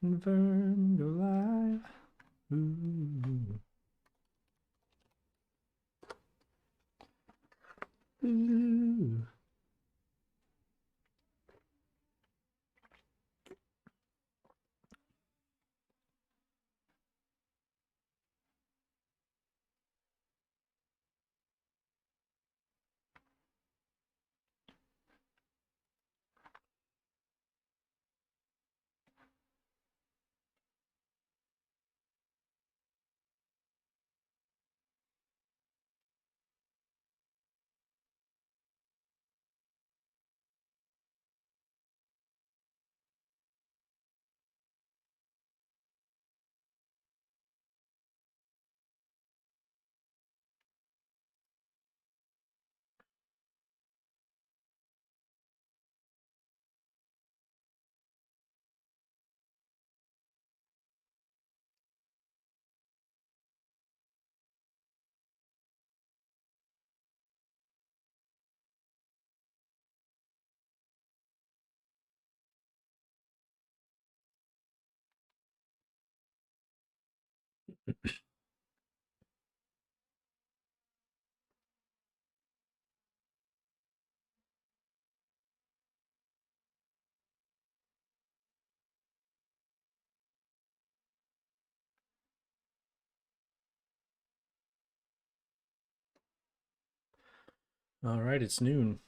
Confirm, go live. Ooh. Ooh. All right, it's noon.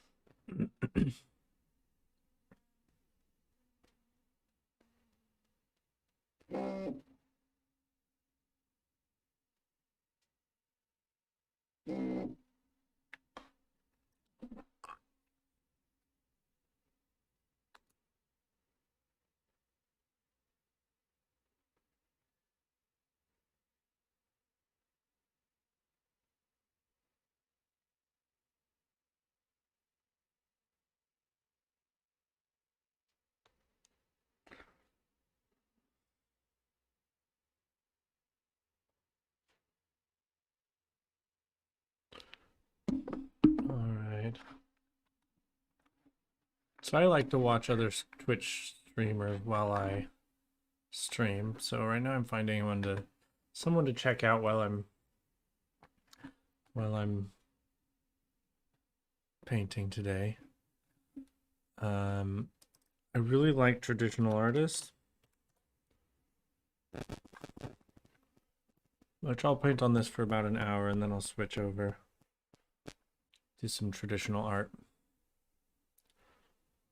All right. So I like to watch other Twitch streamers while I stream. So right now I'm finding someone to check out while I'm painting today. I really like traditional artists, which I'll paint on this for about an hour and then I'll switch over to some traditional art.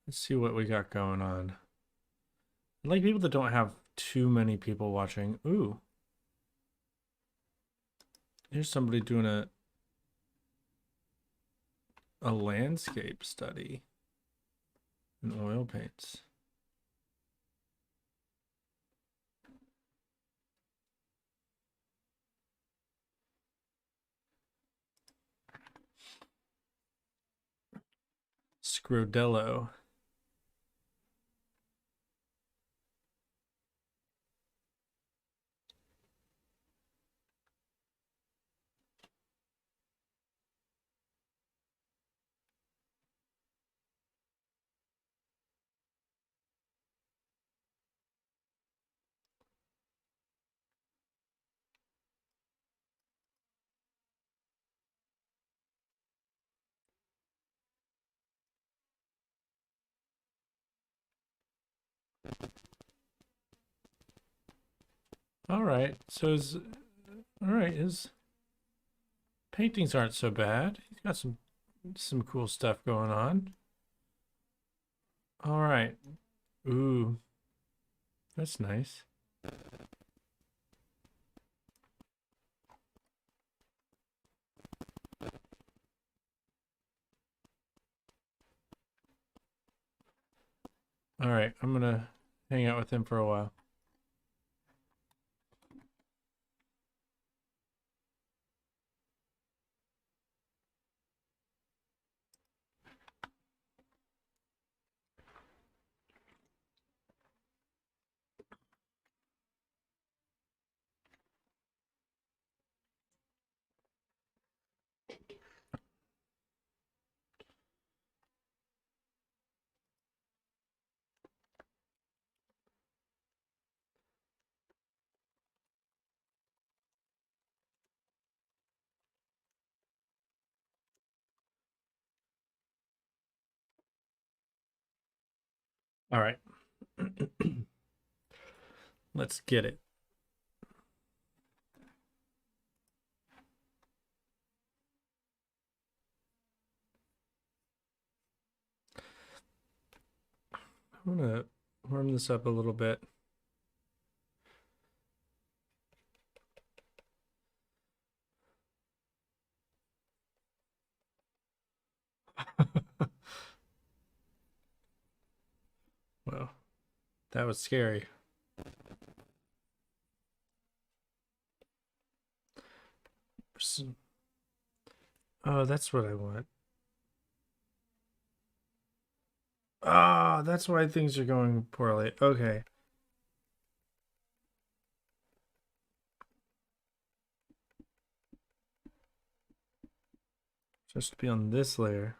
Let's see what we got going on. I like people that don't have too many people watching. Ooh. Here's somebody doing a landscape study in oil paints. Scrodello. All right. His paintings aren't so bad. He's got some cool stuff going on. All right. Ooh. That's nice. All right, I'm gonna hang out with him for a while. All right. Let's get it. I'm gonna warm this up a little bit. Well, that was scary. Oh, that's what I want. Ah, that's why things are going poorly. Okay. Just to be on this layer.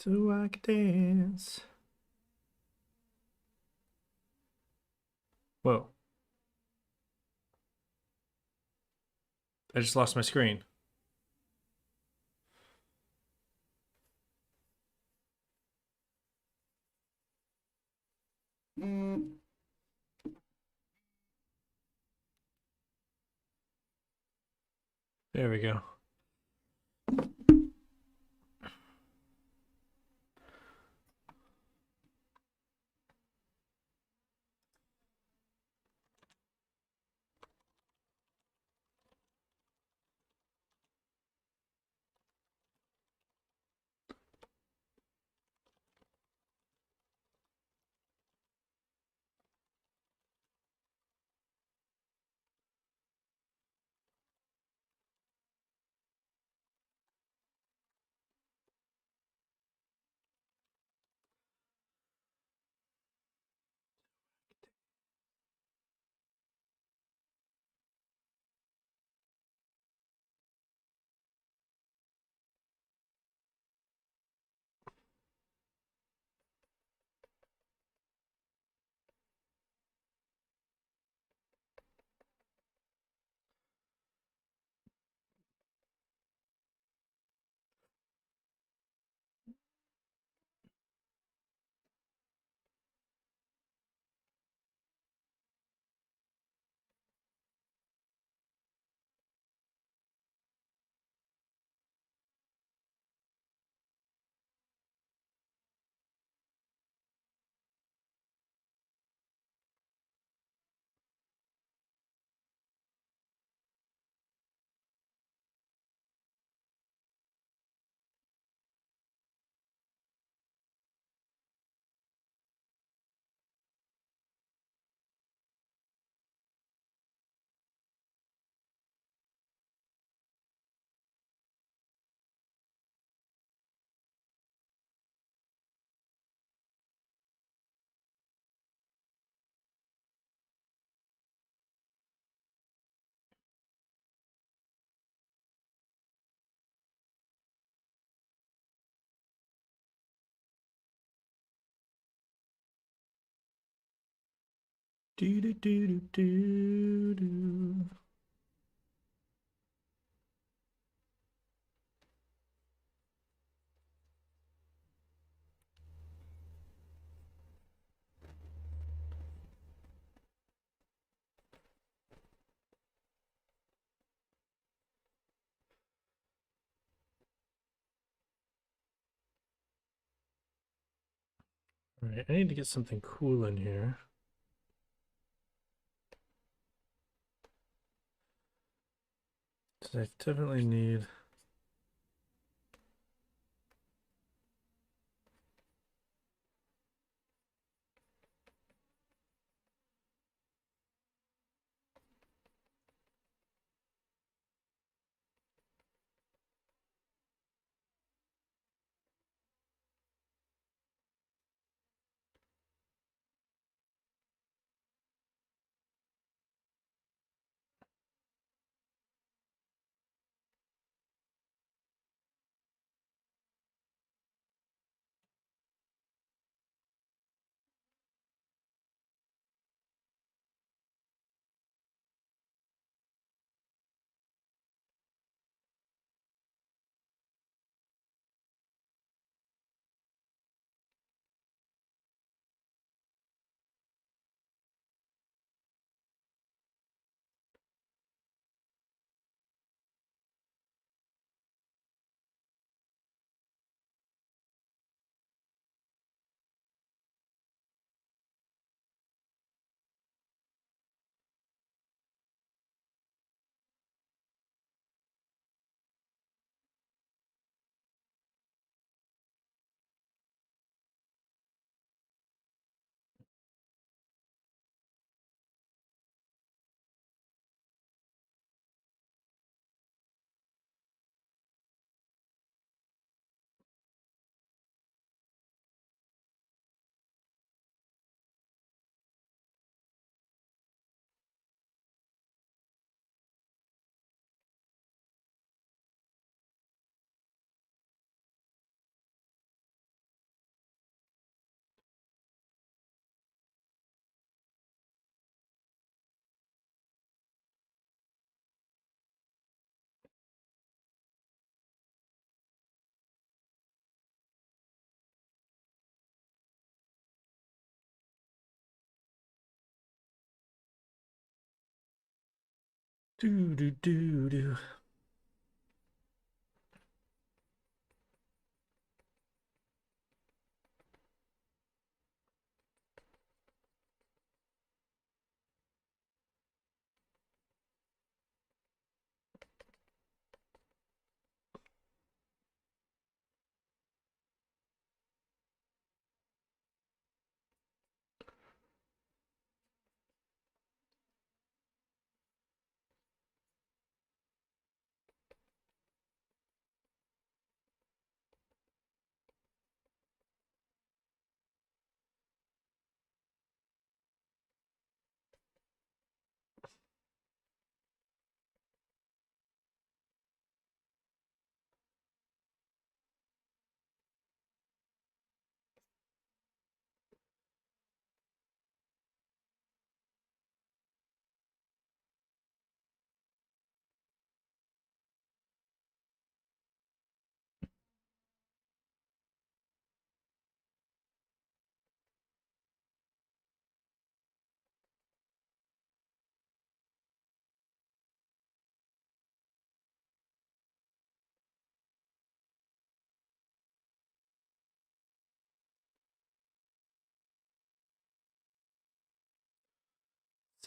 So I can dance. Whoa. I just lost my screen. There we go. Do do do do do do. All right, I need to get something cool in here. I definitely need. Do do do do.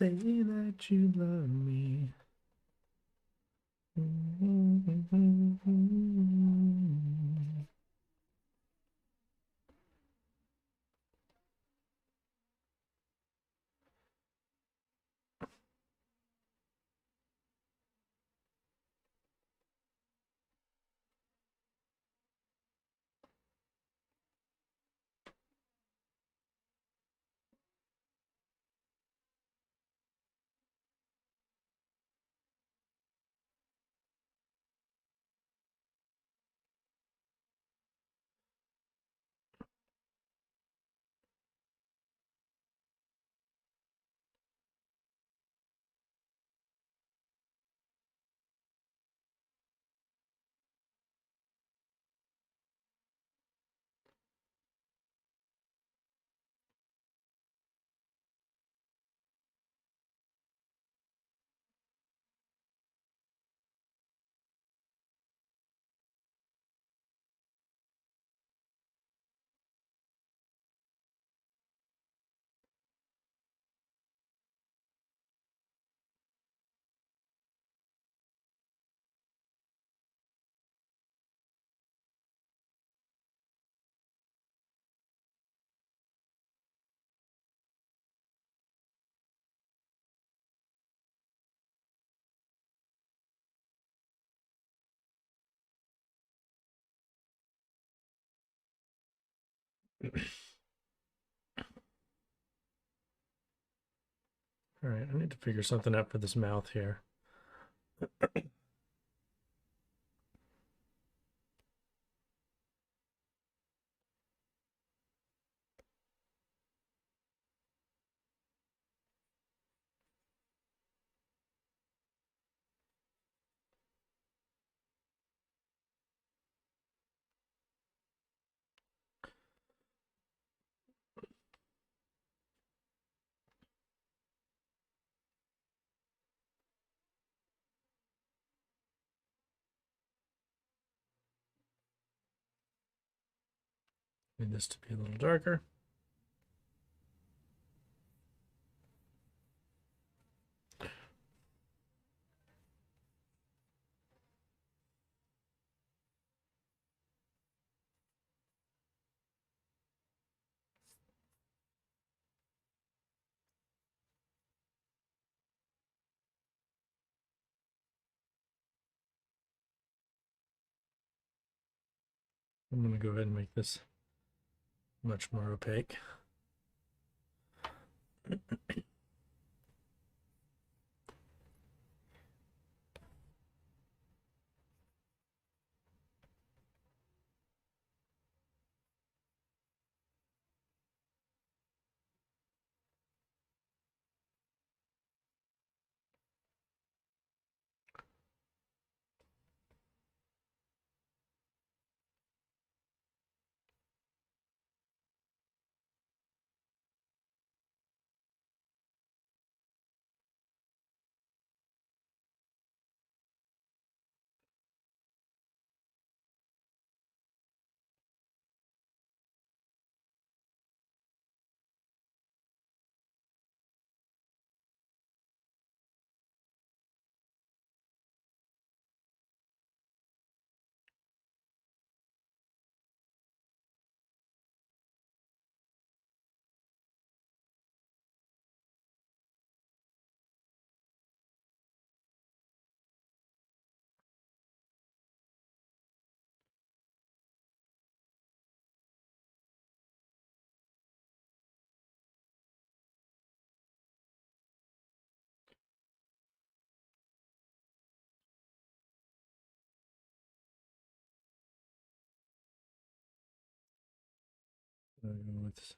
Say that you love me. All right, I need to figure something out for this mouth here. Need this to be a little darker. I'm going to go ahead and make this much more opaque. I'll go with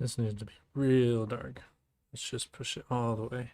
this needs to be real dark. Let's just push it all the way.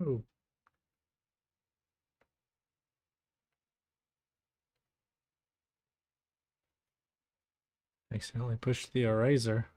Oh, accidentally pushed the eraser.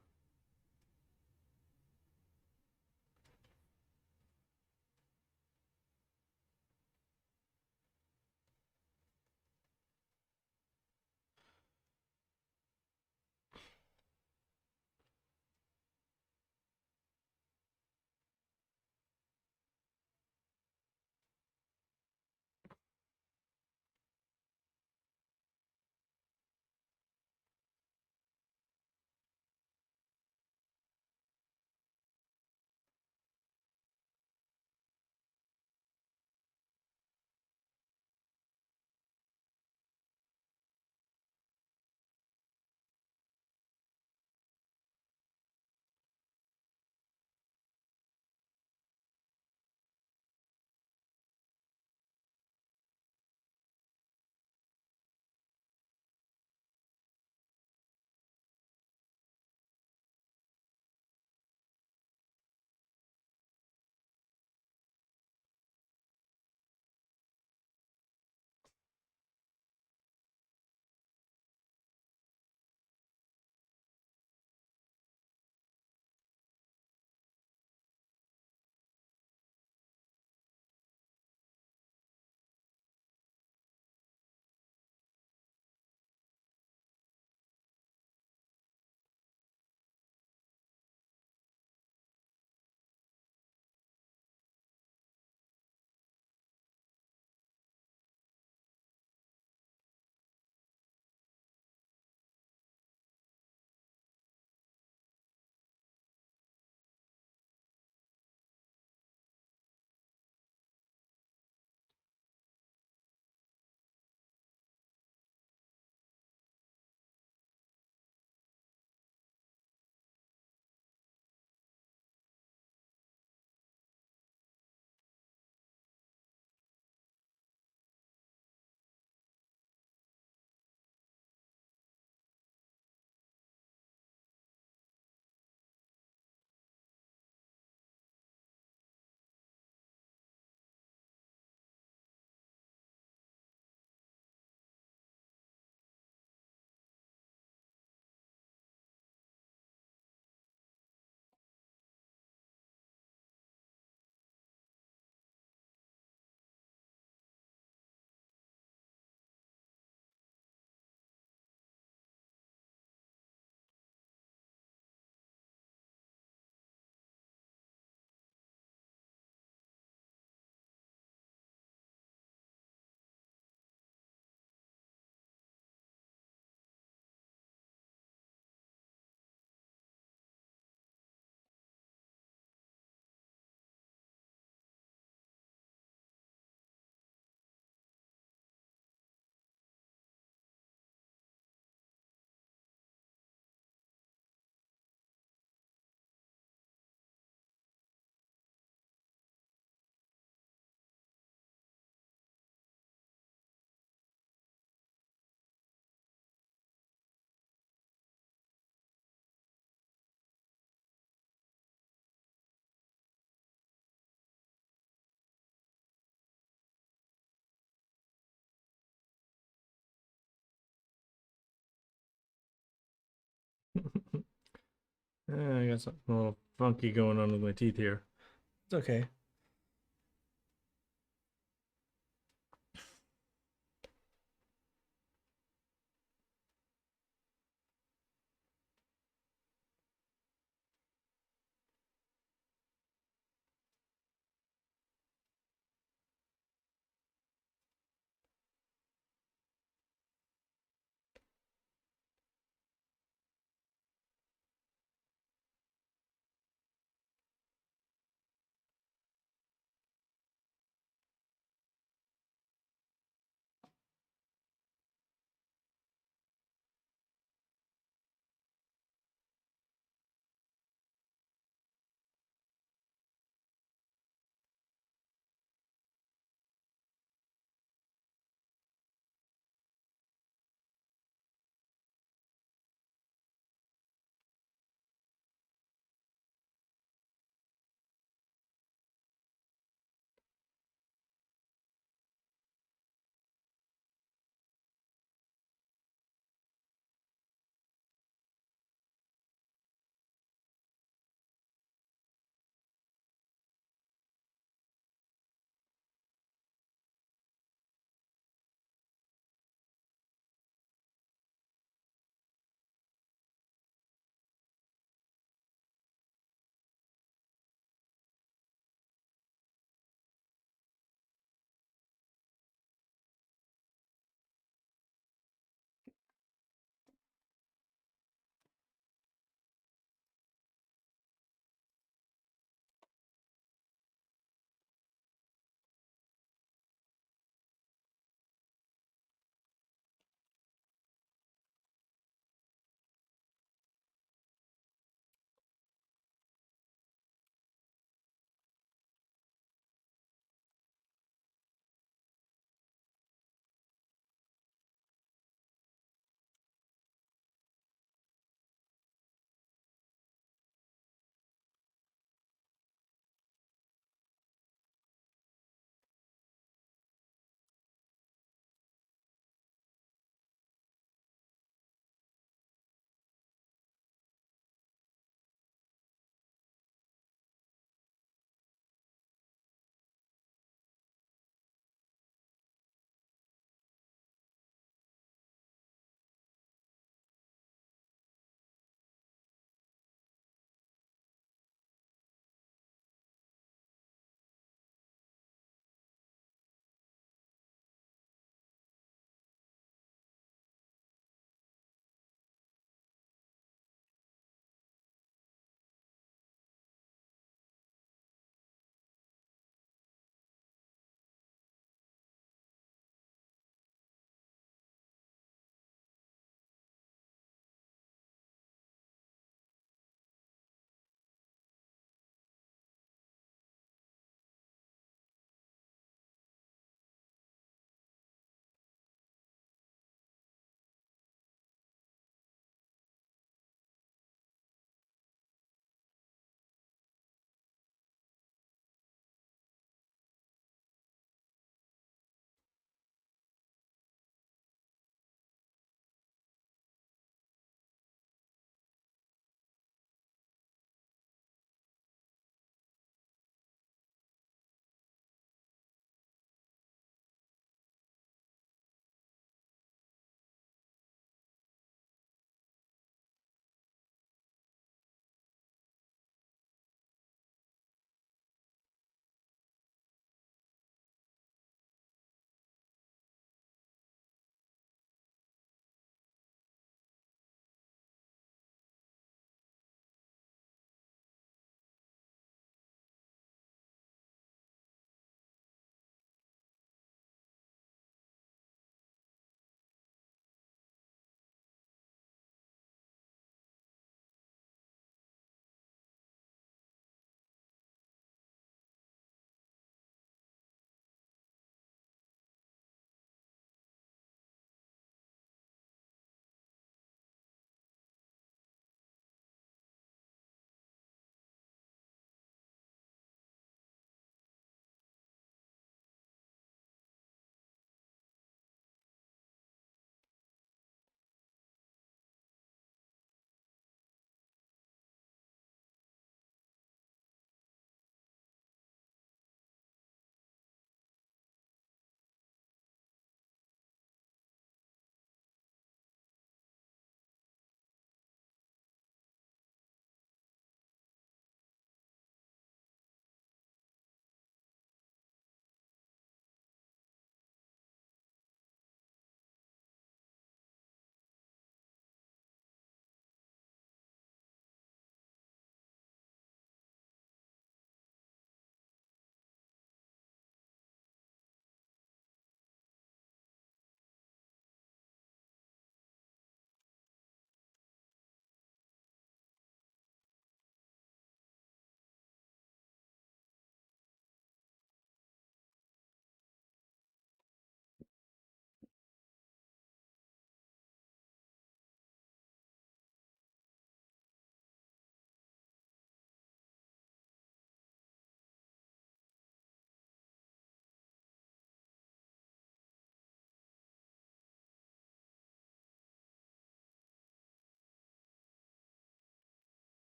I got something a little funky going on with my teeth here. It's okay.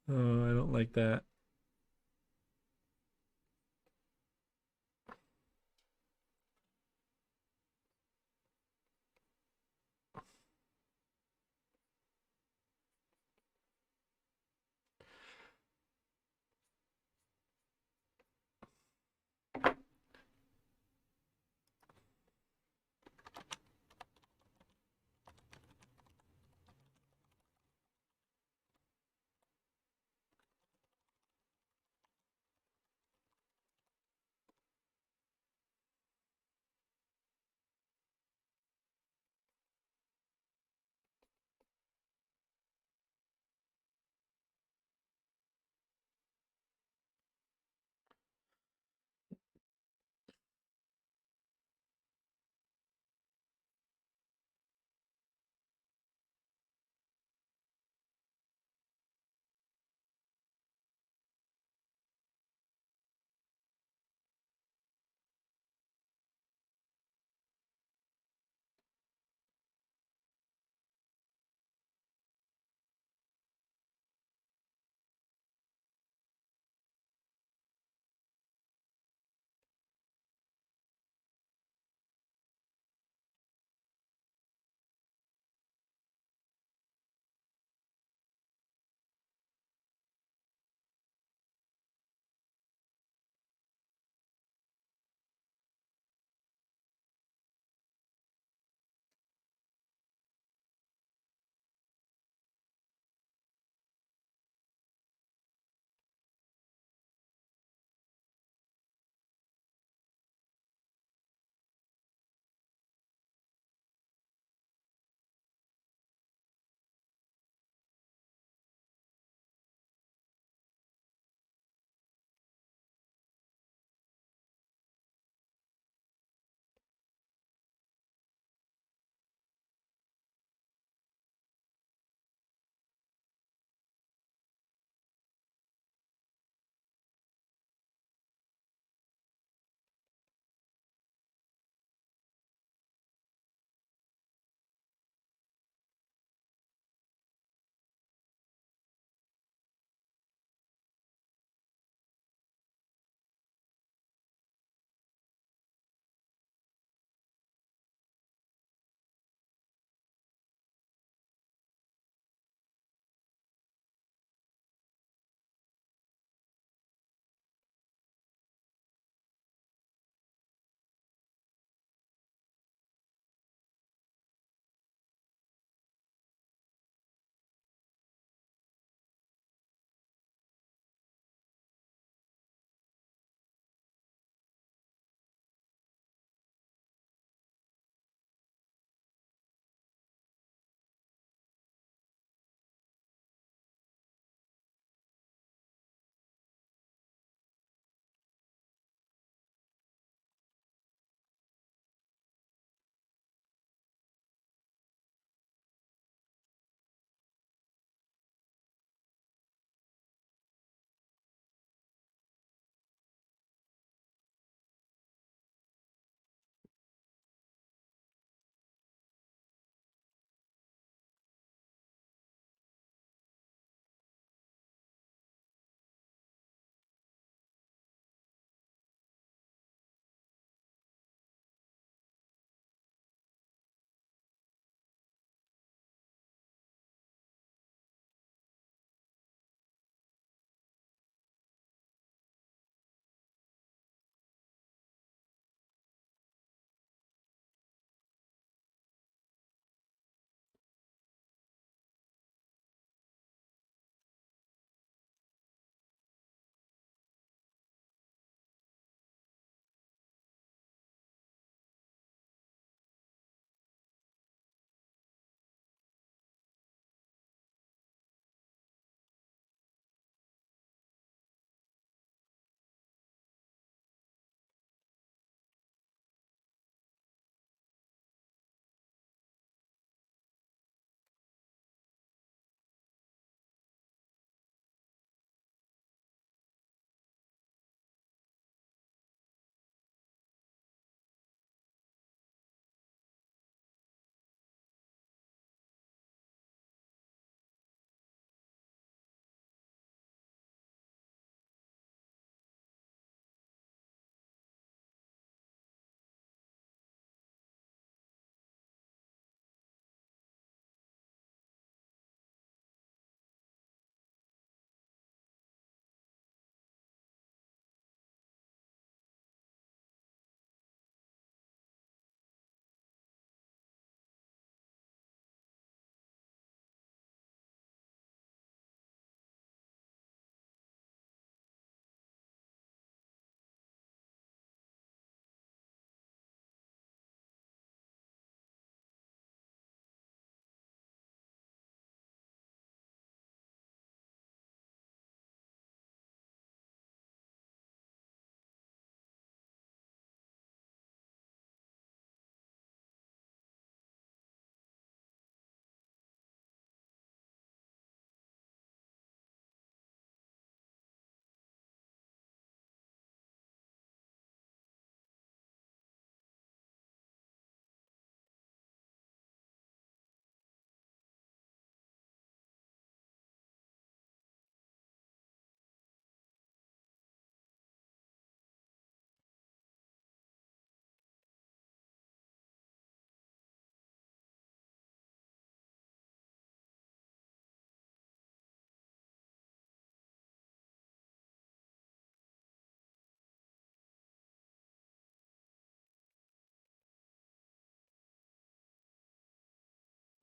Oh, I don't like that.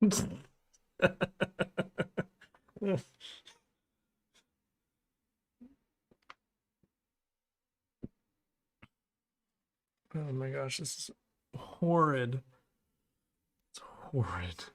Oh my gosh, this is horrid. It's horrid.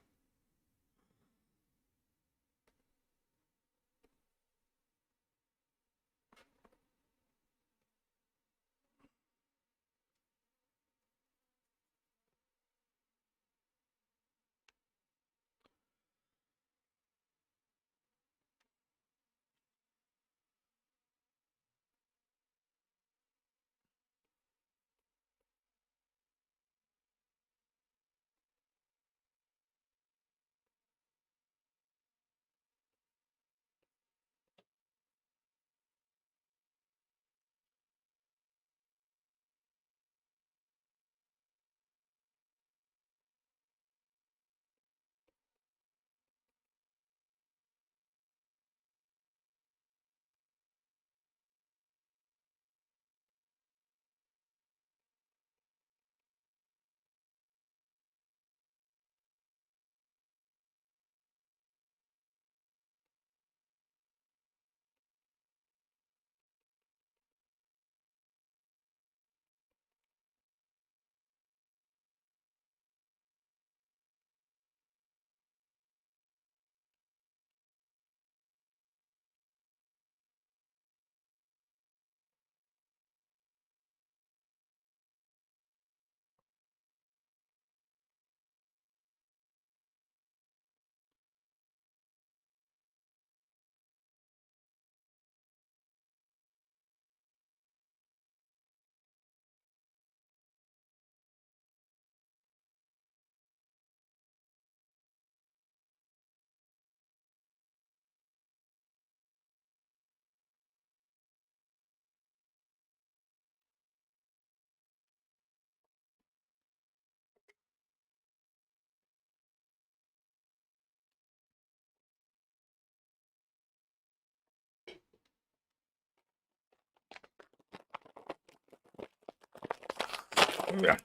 Yeah.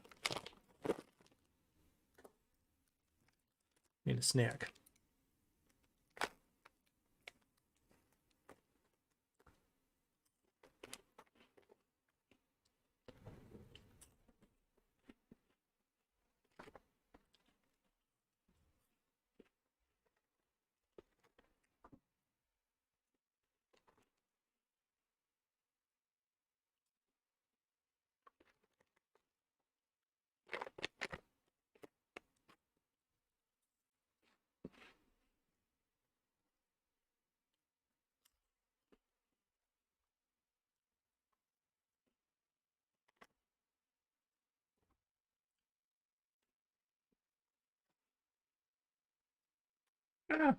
Need a snack. Ah.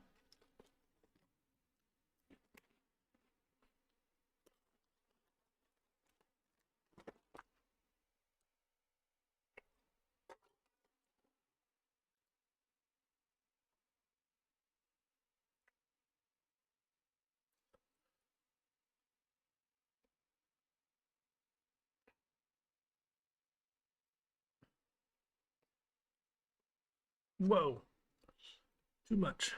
Whoa, too much.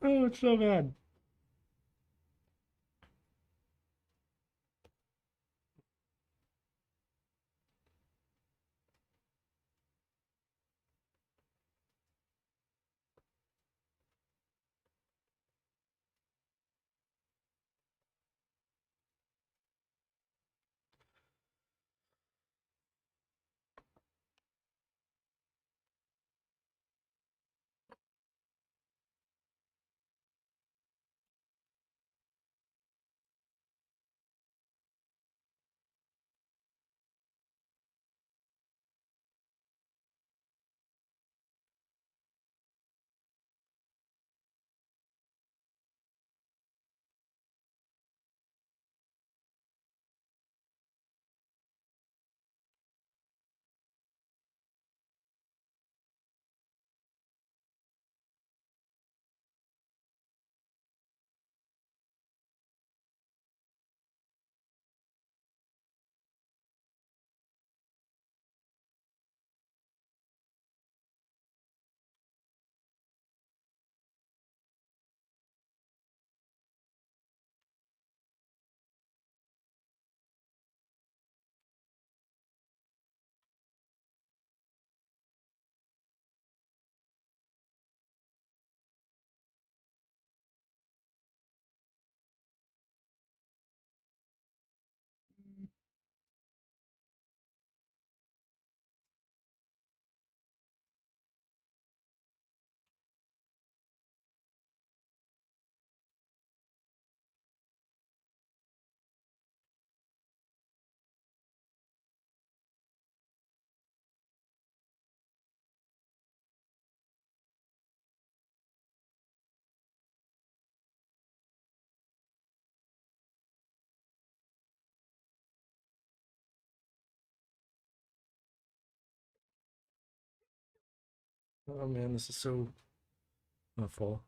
Oh, it's so bad. Oh man, this is so awful.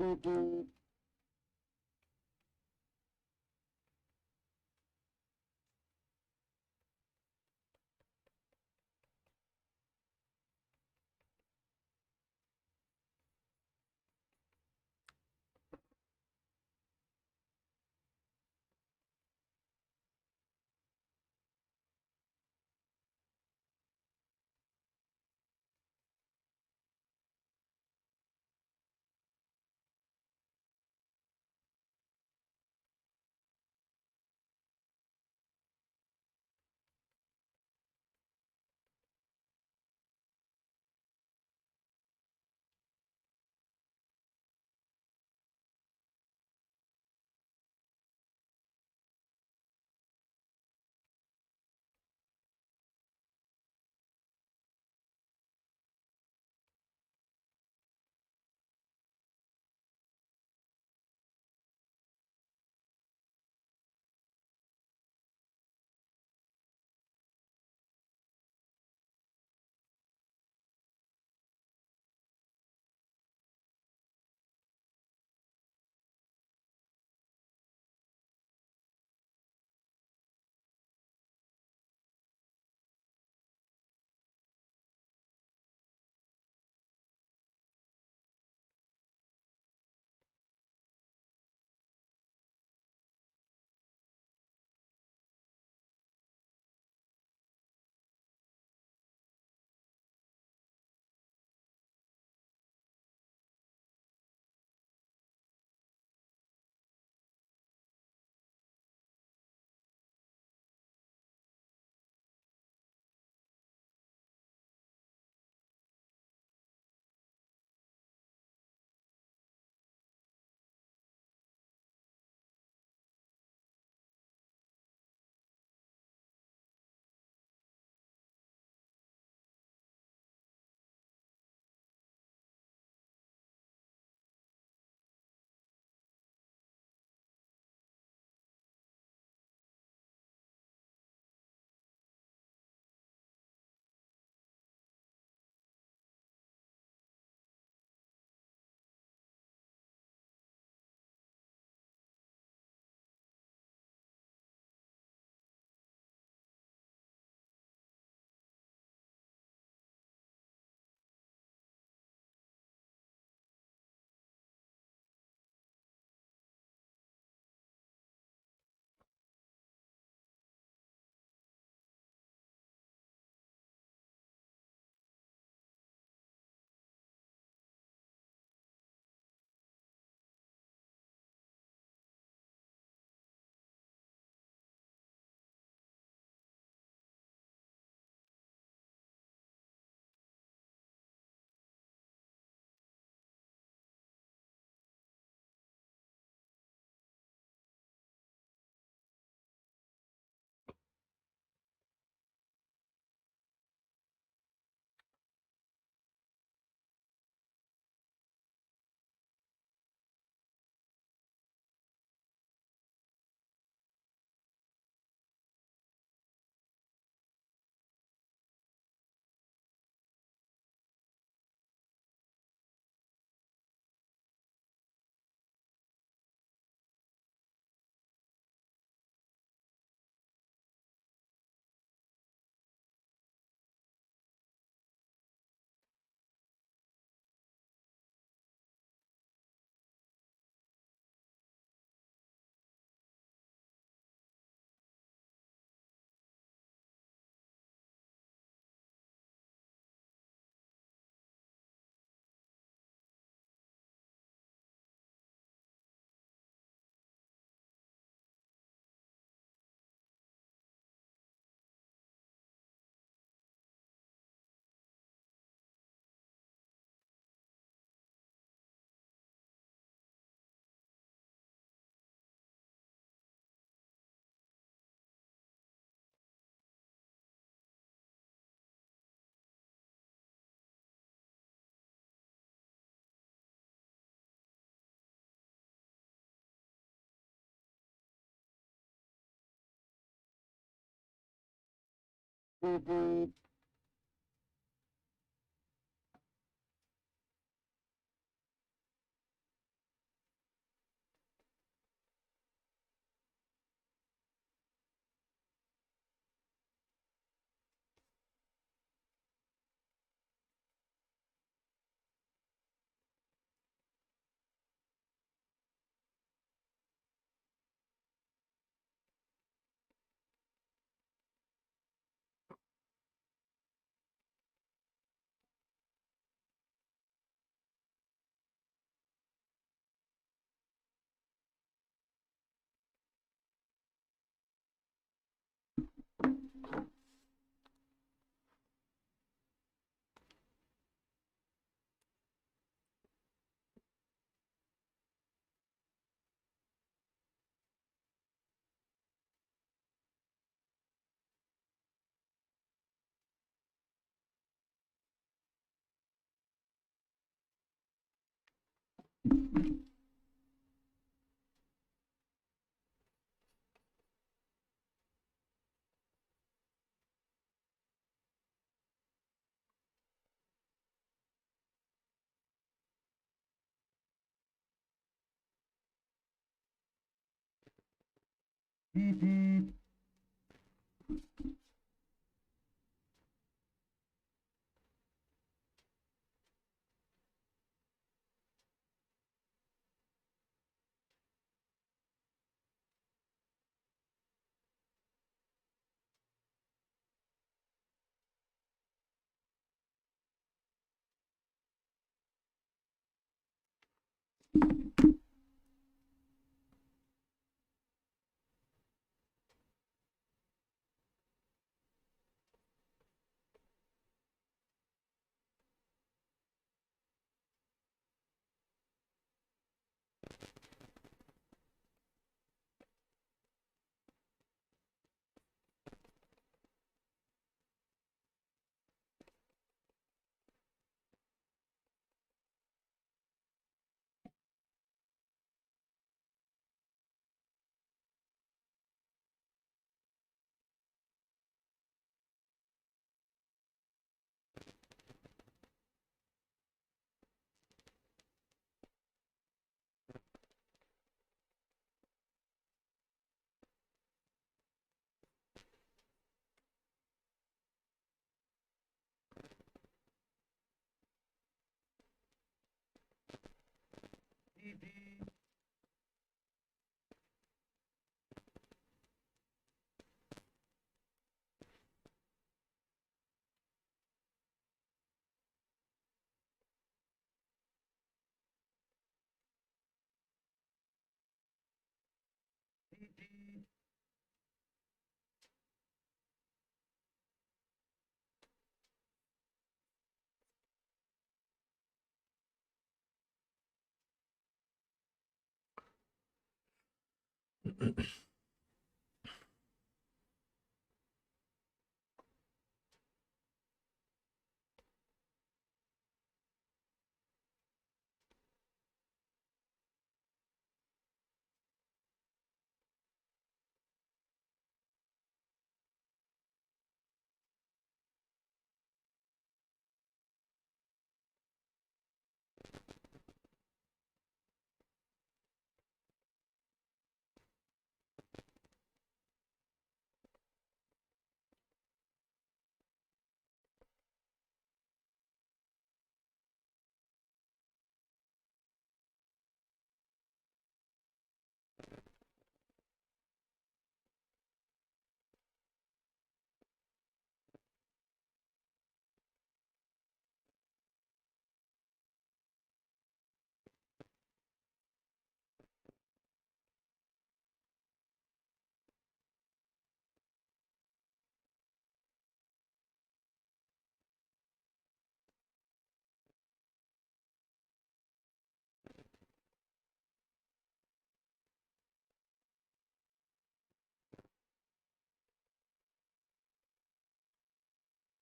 Mm-hmm.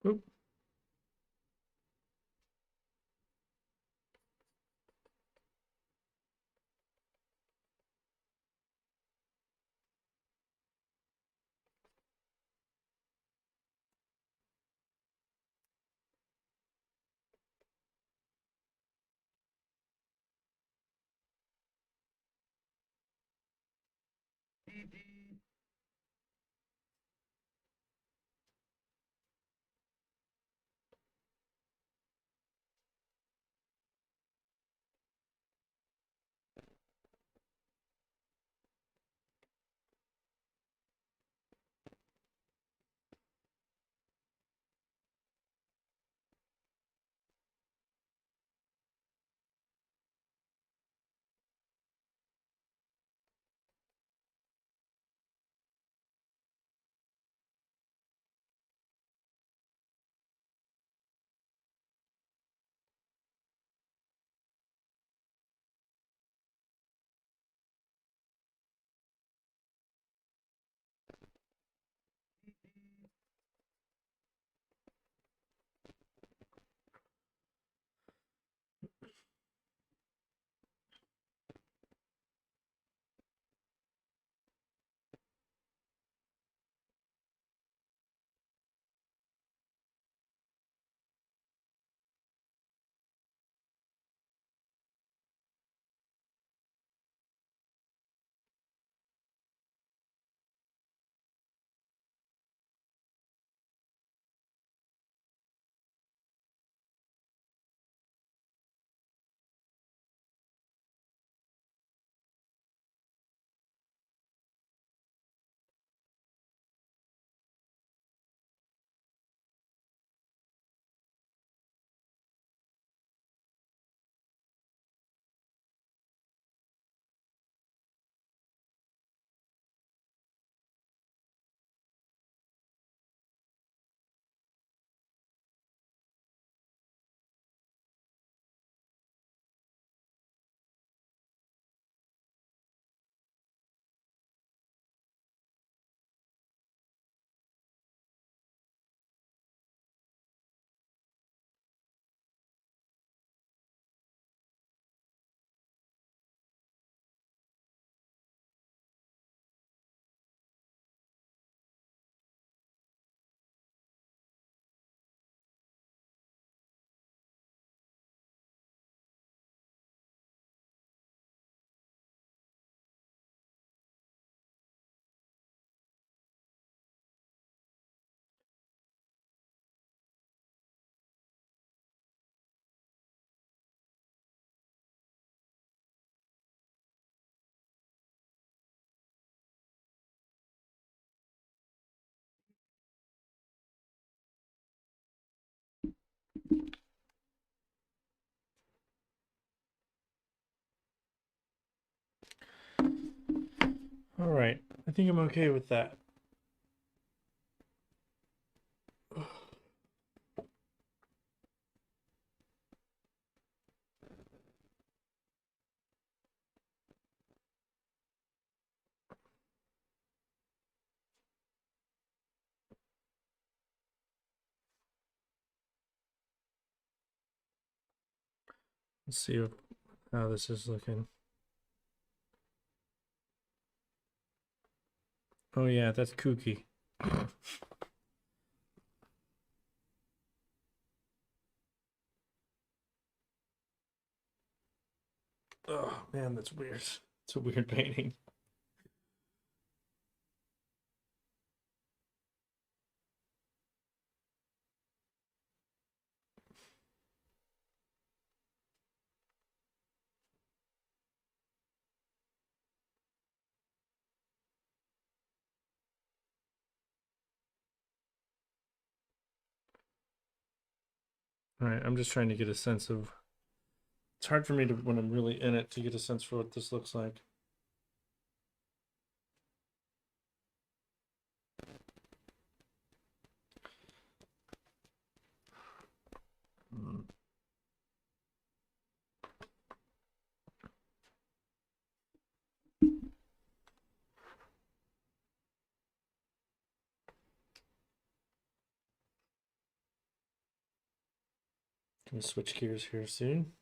Oop. All right, I think I'm okay with that. Let's see how this is looking. Oh yeah, that's kooky. Oh man, that's weird. It's a weird painting. All right, I'm just trying to get a sense of. It's hard for me to, when I'm really in it, to get a sense for what this looks like. Hmm. Gonna switch gears here soon.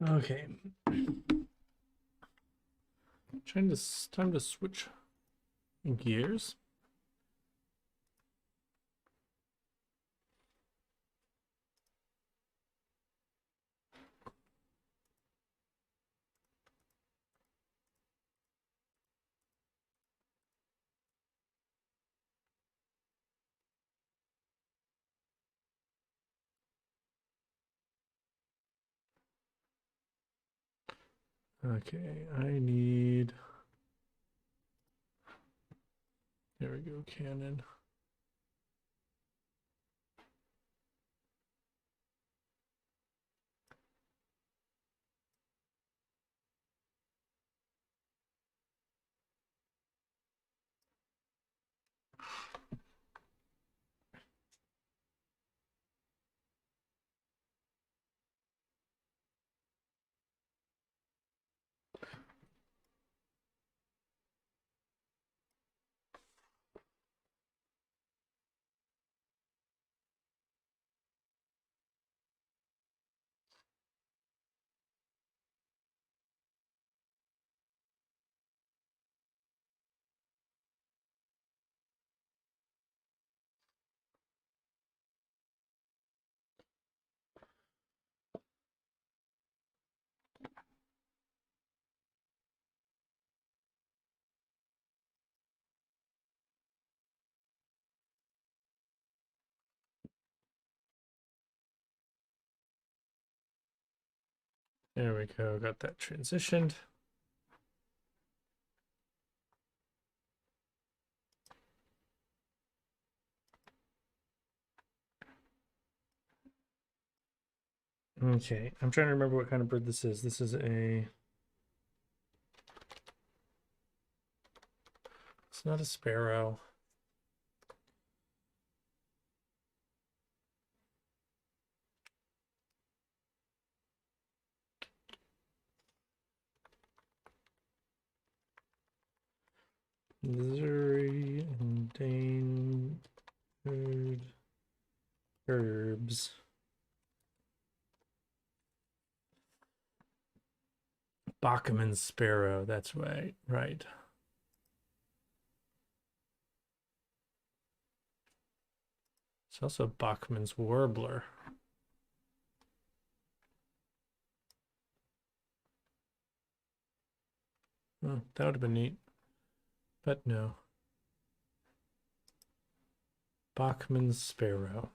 Okay. Time to switch gears. Okay, I need. There we go, Canon. There we go, got that transitioned. Okay, I'm trying to remember what kind of bird this is. This is a. It's not a sparrow. Missouri endangered birds. Bachman sparrow. That's right. Right. It's also Bachman's warbler. Oh, that would have been neat. But no. Bachman's sparrow.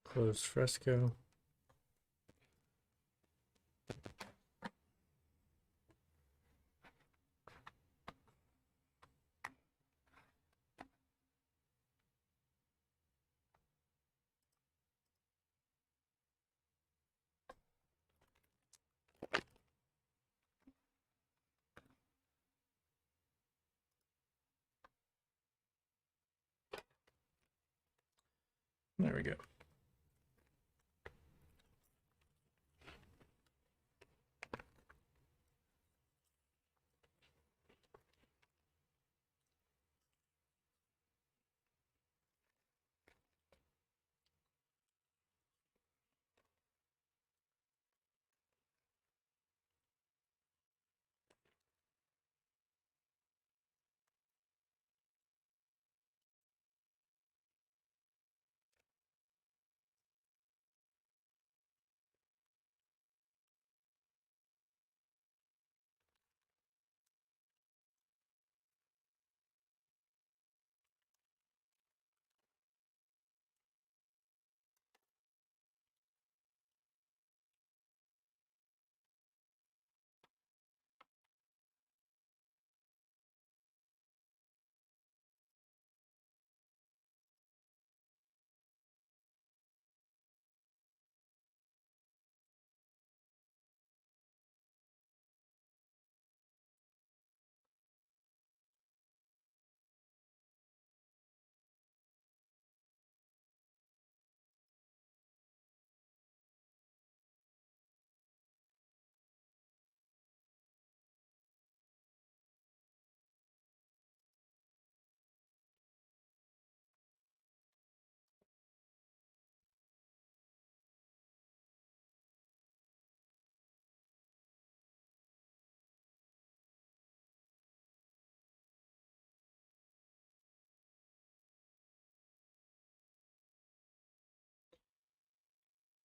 Closed fresco. There we go.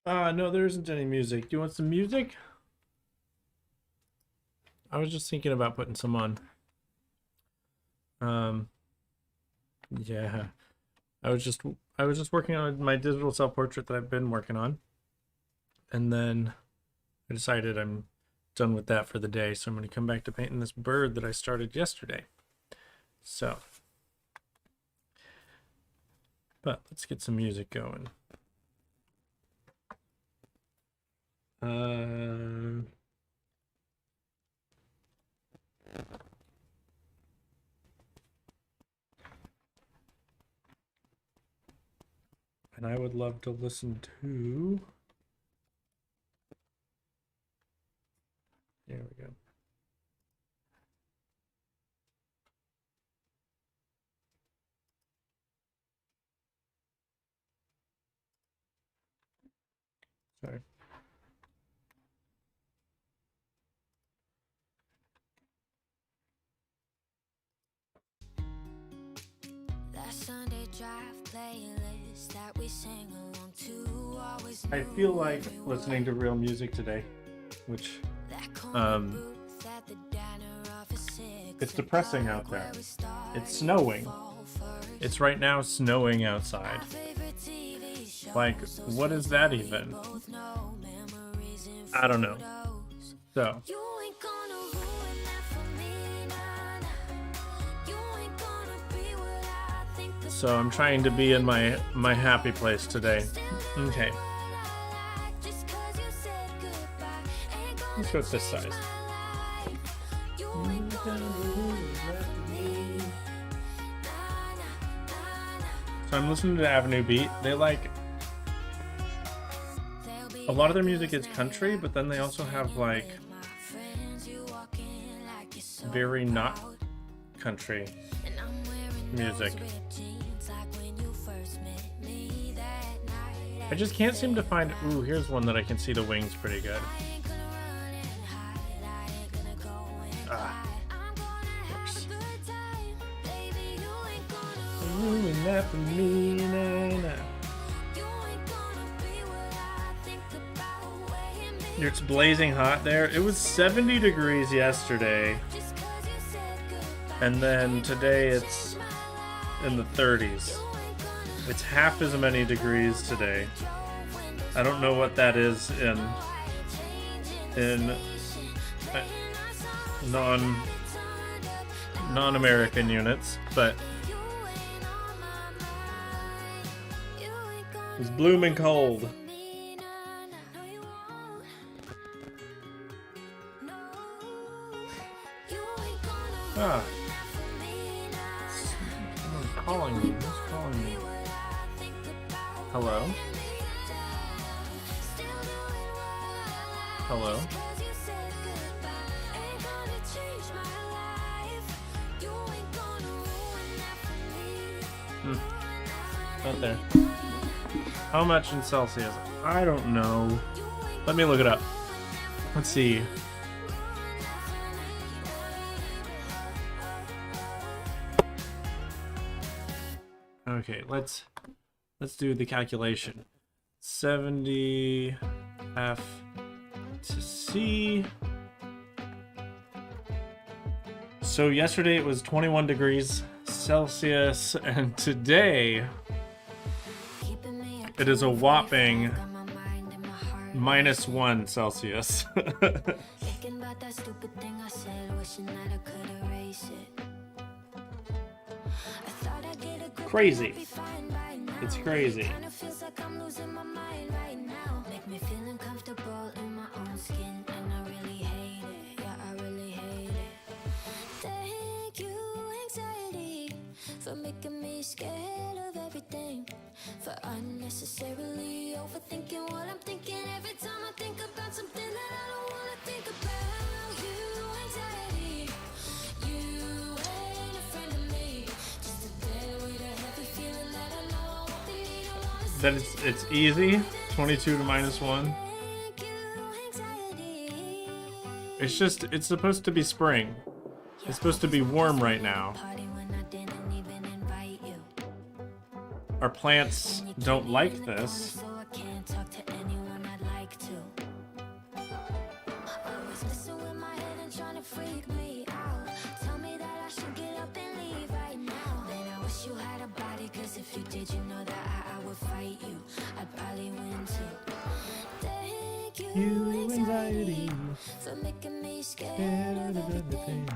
No, there isn't any music. Do you want some music? I was just thinking about putting some on. Yeah. I was just working on my digital self-portrait that I've been working on. And then I decided I'm done with that for the day, so I'm going to come back to painting this bird that I started yesterday. So, but let's get some music going. And I would love to listen to... There we go. Sorry. That Sunday drive playlist that we sing along to always. I feel like listening to real music today, which it's depressing out there. It's snowing. It's right now snowing outside. Like, what is that even? I don't know. So I'm trying to be in my happy place today. Okay. Let's go with this size. So I'm listening to Avenue Beat. They like... A lot of their music is country, but then they also have like very not country music. I just can't seem to find... Ooh, here's one that I can see the wings pretty good. Works. Ruin that for me, nah. It's blazing hot there. It was 70 degrees yesterday. And then today it's in the 30s. It's half as many degrees today. I don't know what that is in non-American units, but it's blooming cold. Ah. Someone's calling me. Who's calling me? Hello? Hello? Not there. How much in Celsius? I don't know. Let me look it up. Let's see. Okay, let's do the calculation. 70 F to C. So yesterday it was 21 degrees Celsius, and today it is a whopping -1 Celsius. Crazy. It's crazy. For making me scared of everything, for unnecessarily overthinking what I'm thinking. Every time I think about something that I don't want to think about. You, anxiety, you ain't a friend of me. Just a dead weight of heavy feeling that I know I won't be the one. Then it's easy. 22 to -1. It's supposed to be spring. It's supposed to be warm right now. Our plants don't like this. you anxiety for making me scared of everything,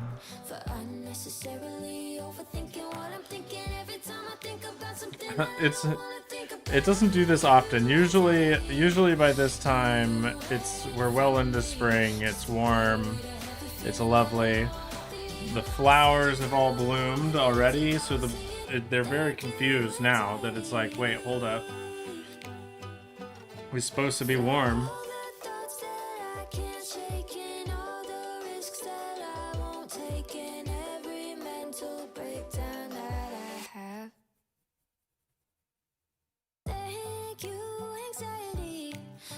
for unnecessarily overthinking what I'm thinking every time I think about something that I don't wanna think about. It doesn't do this often. Usually by this time, we're well into spring. It's warm. It's lovely. The flowers have all bloomed already, so they're very confused now that it's like, wait, hold up. We're supposed to be warm. All the thoughts that I can't shake and all the risks that I won't take and every mental breakdown that I have. Thank you, anxiety,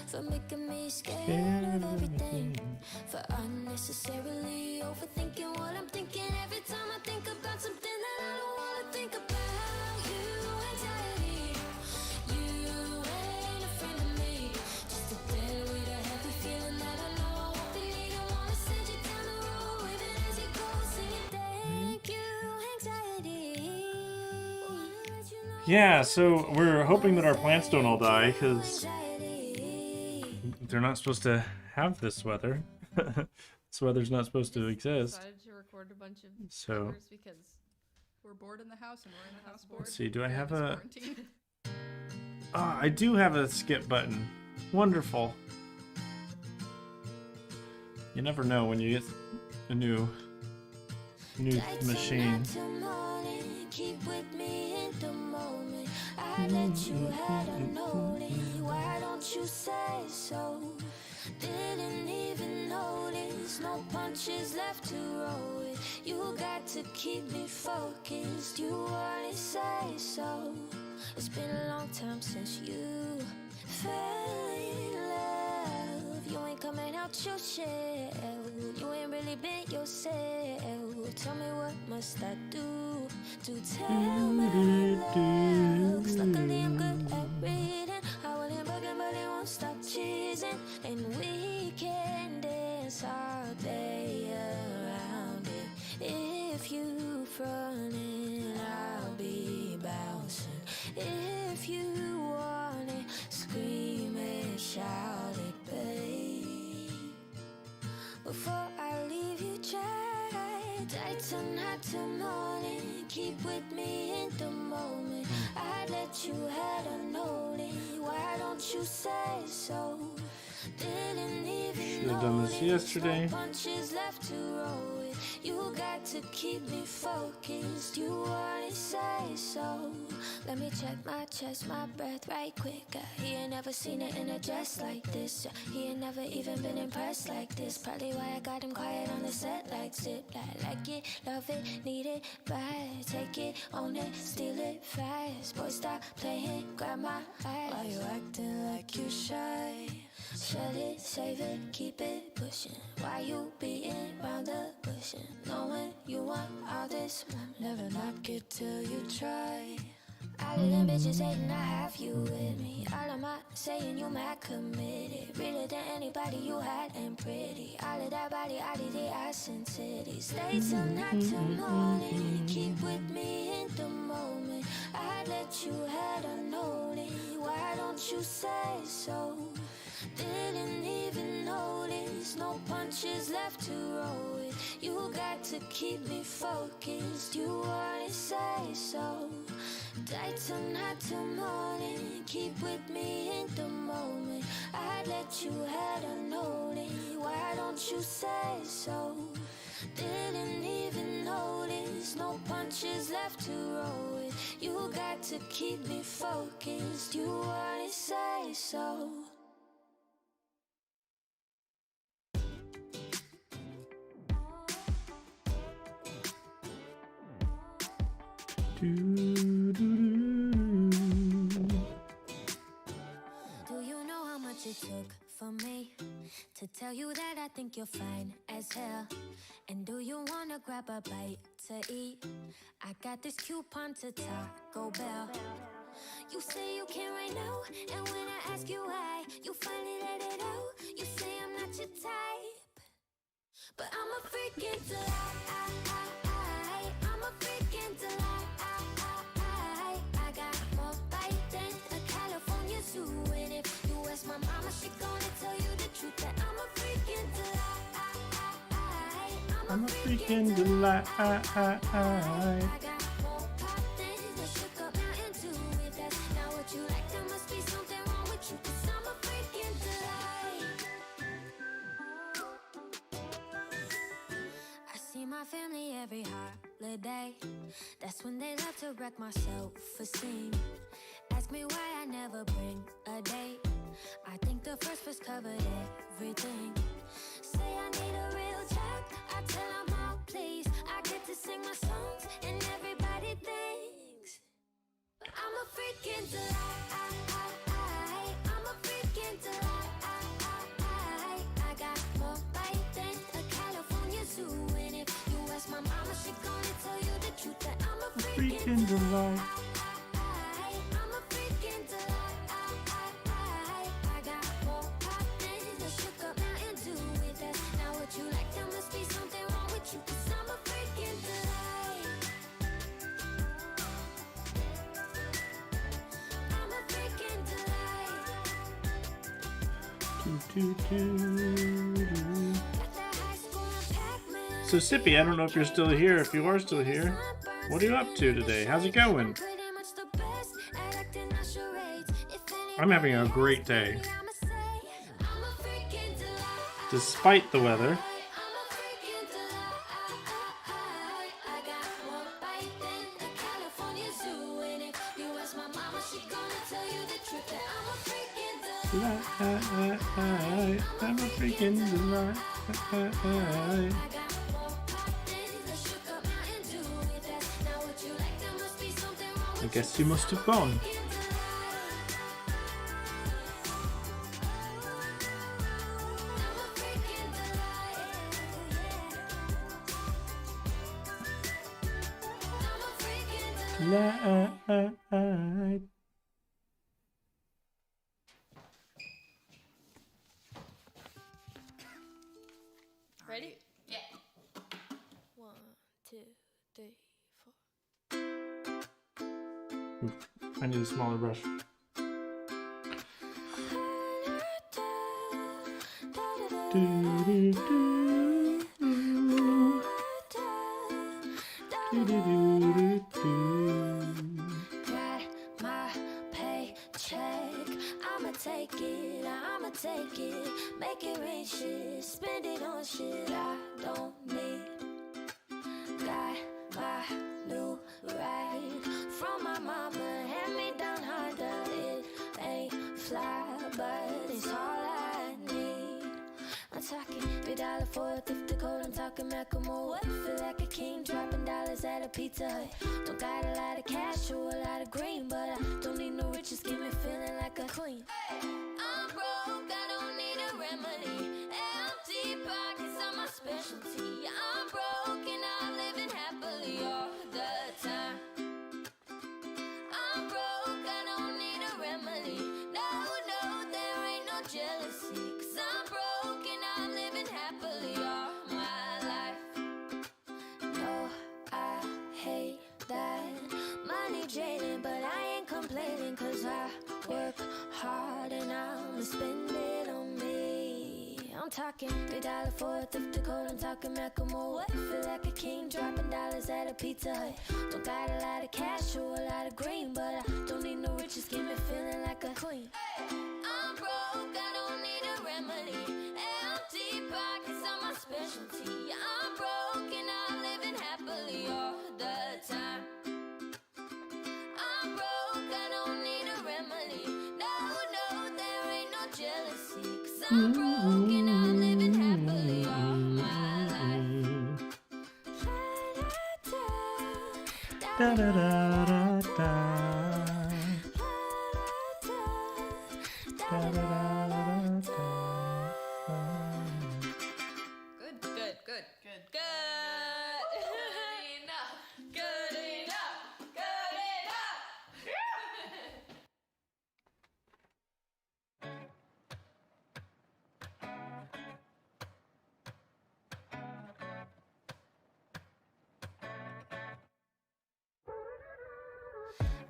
for making me scared of everything, for unnecessarily overthinking what I'm thinking every time I think about something that I don't wanna think about. You, anxiety, you ain't a friend of me, just a dead weight of heavy feeling that I know I won't believe. I wanna send you down the road, waving as you go, singing thank you, anxiety. Wanna let you know Yeah, so we're hoping that our plants don't all die, because anxiety. they're not supposed to have this weather. This weather's not supposed to exist. Decided to record a bunch of So- covers because we're bored in the house and we're in the house bored. Let's see, do I Yeah, have it's a... quarantine. Ah, I do have a skip button. Wonderful. You never know when you get a new machine. Keep with me in the moment. I let you have a notice. Why don't you say so? Didn't even notice. No punches left to roll with. You got to keep me focused. You wanna say so? It's been a long time since you fell in love. You ain't coming out your shell. You ain't really been yourself. Tell me what must I do to tell my love? 'Cause luckily I'm good at reading. I wasn't bugging, but it won't stop cheesing. And we can dance all day around it. If you frontin', I'll be bouncing. If you want it, scream it, shout it, babe. Before I leave you dry, tight tonight till morning. Keep with me in the moment. I let you have a notice. Why don't you say so? Didn't even Should've done this notice. yesterday. No punches left to roll with. You got to keep me focused. You wanna say so? Let me check my chest, my breath right quick. He ain't never seen it in a dress like this. He ain't never even been impressed like this. Probably why I got him quiet on the set like zip. I like it, love it, need it, buy it, take it, own it, steal it fast. Boy, stop playing, grab my eyes. Why you acting like you shy? Shut it, save it, keep it pushing. Why you beating round the bushing? Knowing you want all this, never knock it till you try. All of them bitches hating, I have you with me. All of my saying you mad committed. Realer than anybody you had and pretty. All of that body, all of the ass and titties. Stay tonight till morning. Keep with me in the moment. I let you have a notice. Why don't you say so? Didn't even notice. No punches left to roll with. You got to keep me focused. You wanna say so? Tight tonight till morning. Keep with me in the moment. I let you have a notice. Why don't you say so? Didn't even notice. No punches left to roll with. You got to keep me focused. You wanna say so? Do you know how much it took for me to tell you that I think you're fine as hell? And do you wanna grab a bite to eat? I got this coupon to Taco Bell. You say you can't right now, and when I ask you why, you finally let it out. You say I'm not your type, but I'm a freak until I'm a freak until I got more bite than a California zoo. And if you ask my mama, she gonna tell you the truth that I'm a freaking delight. I'm a freaking delight. I got more pop than the sugar mountain to it. That's not what you like. There must be something wrong with you, 'cause I'm a freaking delight. I see my family every holiday. That's when they love to wreck my self-esteem. Ask me why I never bring a date. I think the first verse covered everything. Say I need a real talk, I tell them all please. I get to sing my songs and everybody thinks. But I'm a freaking delight. I'm a freaking delight. I got more bite than a California zoo. And if you ask my mama, she gonna tell you the truth that I'm a freaking delight. I'm a freaking delight. I got more pop than the sugar mountain dew. If that's not what you like, there must be something wrong with you, 'cause I'm a freaking delight. I'm a freaking delight. At the high school in Pac-Man. So Sippy, I don't know if you're still here. If you are still here, what are you up to today? How's it going? Pretty much the best at acting out charades. If anything, I'm having a great day, I'ma say, I'm a freaking delight. despite the weather. I'm a freaking delight. I got more bite than a California zoo. And if you ask my mama, she gonna tell you the truth that I'm a freaking delight. I'm a freaking delight. I got more pop than the sugar mountain dew. If that's not what you like, there must be something wrong with I guess you must have gone. I'm a freaking delight. I'm a freaking Light. Ready? Yeah. 1, 2, 3, 4. I need a smaller brush. Got my paycheck. I'ma take it, make it rain shit, spend it on shit I don't need. Got my new ride from my mama, hand me down Honda. It ain't fly, but it's all I need. I'm talking $3 for a thrift code. I'm talking Macklemore. Feel like a king dropping dollars at a Pizza Hut. Don't got a lot of cash or a lot of green, but I don't need no riches. Give me feeling like a queen. I'm broke, I don't need a remedy. Empty pockets are my specialty. I'm broke and I'm living happily all the time. I'm broke, I don't need a remedy. No, there ain't no jealousy. 'Cause I'm broke and I'm living happily all my life. No, I hate that money draining, but I ain't complaining. 'Cause I work hard and I'ma spend it on me. I'm talking $3 for a thrift code. I'm talking Macklemore. Feel like a king dropping dollars at a Pizza Hut. Don't got a lot of cash or a lot of green, but I don't need no riches. Give me feeling like a queen. I'm broke, I don't need a remedy. Empty pockets are my specialty. I'm broke and I'm living happily all the time. I'm broke, I don't need a remedy. No, there ain't no jealousy. 'Cause I'm broke and I'm living happily all my life. Da da da da da. Da da da da da. Good, good, good, good, good. Enough. Good enough. Good enough.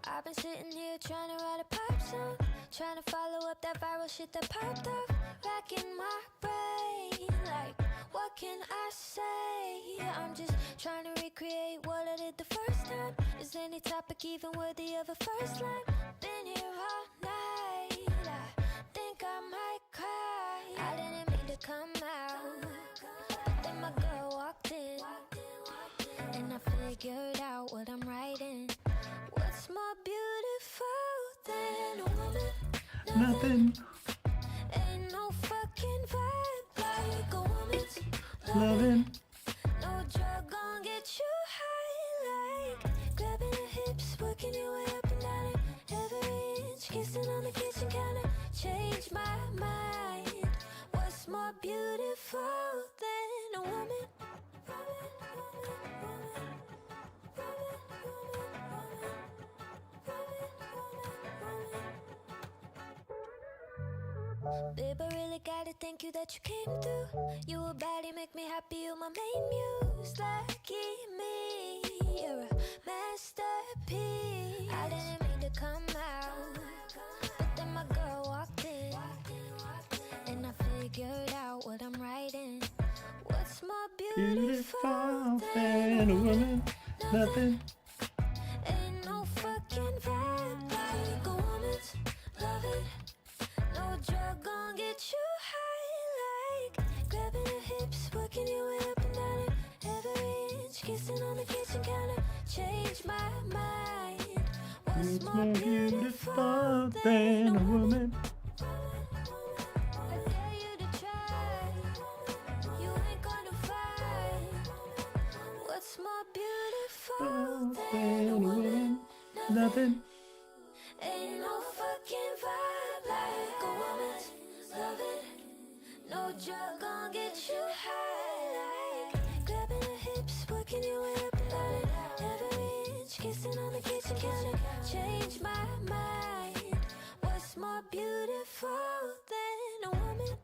I've been sitting here trying to write a pop song, trying to follow up that viral shit that popped off, racking my brain. Like, what can I say? I'm just trying to recreate what I did the first time. Is any topic even worthy of a first line? Been here all night, I think I might cry. I didn't mean to come out, but then my girl walked in, and I figured out what I'm writing. What's more beautiful than a woman? Nothing. Ain't no fucking vibe like a woman's Loving. no drug gon' get you high, like grabbing her hips, working your way up and down it, every inch, kissing on the kitchen counter. Change my mind. What's more beautiful than a woman? Babe, I really gotta thank you that you came through. You a baddie, make me happy, you my main muse. Lucky me, you're a masterpiece. I didn't mean to come out, but then my girl walked in, and I figured out what I'm writing. What's more beautiful than a woman? Nothing. Ain't no fucking vibe like a woman's loving. No drug gon' get you high, like grabbing her hips, working your way up and down it, every inch, kissing on the kitchen counter. Change my mind. What's more beautiful than a woman? I dare you to try. You ain't gonna find. What's more beautiful than a woman? Nothing. Ain't no fucking vibe like a woman's loving. No drug gon' get you high, like grabbing her hips, working your way up and down it, every inch, kissing on the kitchen counter. Change my mind. What's more beautiful than a woman?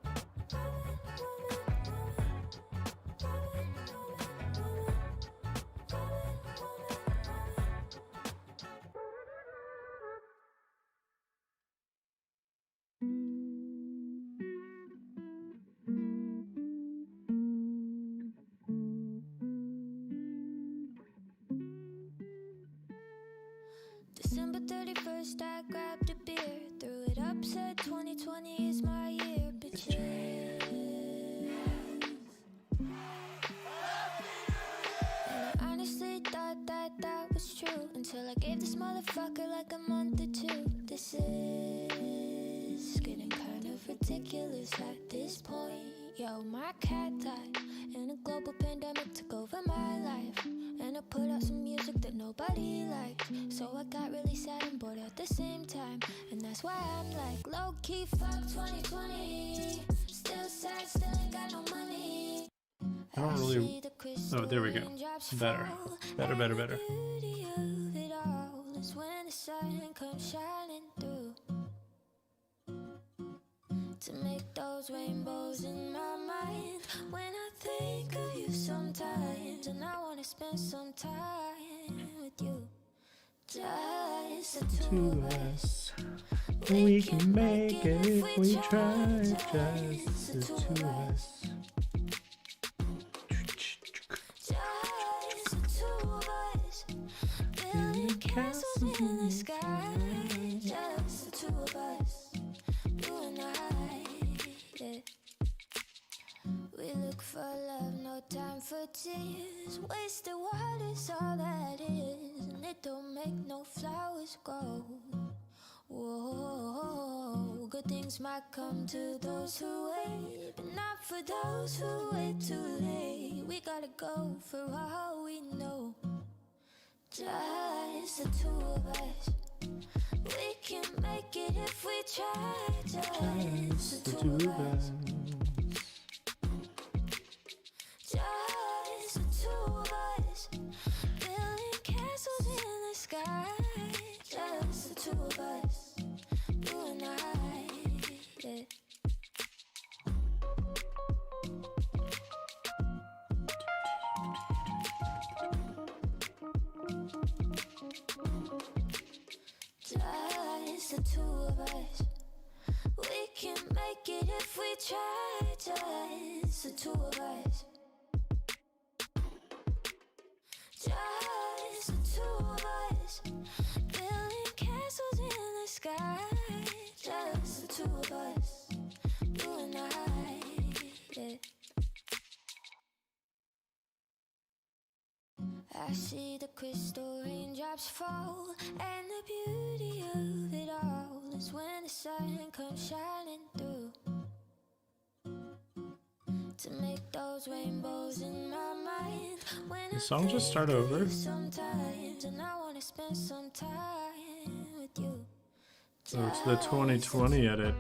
December 31st, I grabbed a beer, threw it up, said 2020 is my year, bitches. And I honestly thought that that was true, until I gave this motherfucker like a month or two. This is getting kind of ridiculous at this point. Yo, my cat died, and a global pandemic took over my life, and I put out some music that nobody liked. So I got really sad and bored at the same time, and that's why I'm like, low-key, fuck 2020. Still sad, still ain't got no money. I don't really. Oh, there we go. Better. Better, better, better. The beauty of it all is when the sun comes shining through, to make those rainbows in my mind. When I think of you sometimes, and I wanna spend some time with you. Just the two of us. We can make it if we try. Just the two of us. Just the two of us. Building castles in the sky. Just the two of us. You and I, yeah. We look for love, no time for tears. Wasted water's all that is, and it don't make no flowers grow. Whoa, good things might come to those who wait, but not for those who wait too late. We gotta go for all we know. Just the two of us. We can make it if we try. Just the two of us. Just the two of us. Building castles in the sky. Just the two of us. You and I, yeah. Just the two of us. make it if we try, just the two of us. Just the two of us. Building castles in the sky. Just the two of us. You and I. Yeah. I see the crystal raindrops fall, and the beauty of it all is when the sun comes shining through to make those rainbows in my mind. When The song just start over. sometimes, and I want to spend some time with you. So it's the 2020 edit.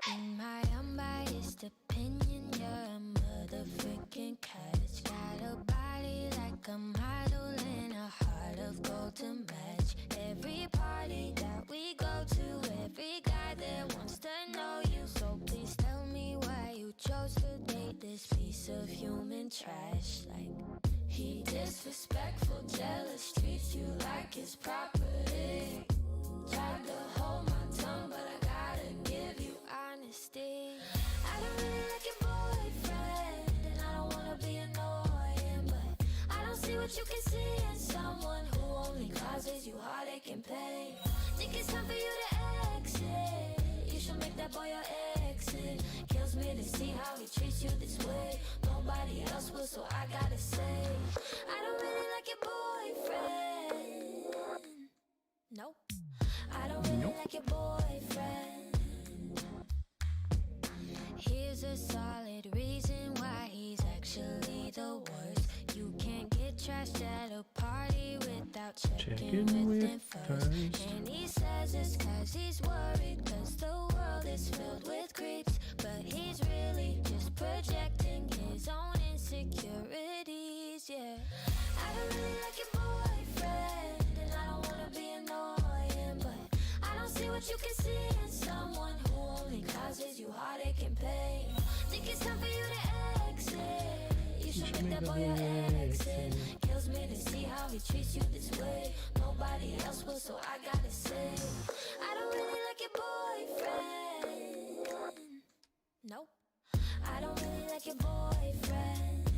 In my unbiased opinion, you're a motherfucking catch. Got a body like a model and a heart of gold to match. Every party that we go to, every guy there wants to know you. So please tell me why you chose to date this piece of human trash. Like, he disrespectful, jealous, treats you like his property. Tried to hold my tongue, but I gotta give you honesty. I don't really like your boyfriend, and I don't wanna be annoying, but I don't see what you can see in someone who only causes you heartache and pain. Think it's time for you to exit. You should make that boy your exit. Kills me to see how he treats you this way. Nobody else will, so I gotta say, I don't really like your boyfriend. Nope. I don't really like your boyfriend. Here's a solid reason why he's actually the worst. You can't get trashed at a party without checking with him first. And he says it's cause he's worried, cause the world is filled with creeps. But he's really just projecting his own insecurities, yeah. I don't really like your boyfriend, and I don't wanna be annoying, but I don't see what you can see in someone who only causes you heartache and pain. Think it's time for you to exit. You should make that boy your exit. Kills me to see how he treats you this way. Nobody else will, so I gotta say, I don't really like your boyfriend. Nope. I don't really like your boyfriend.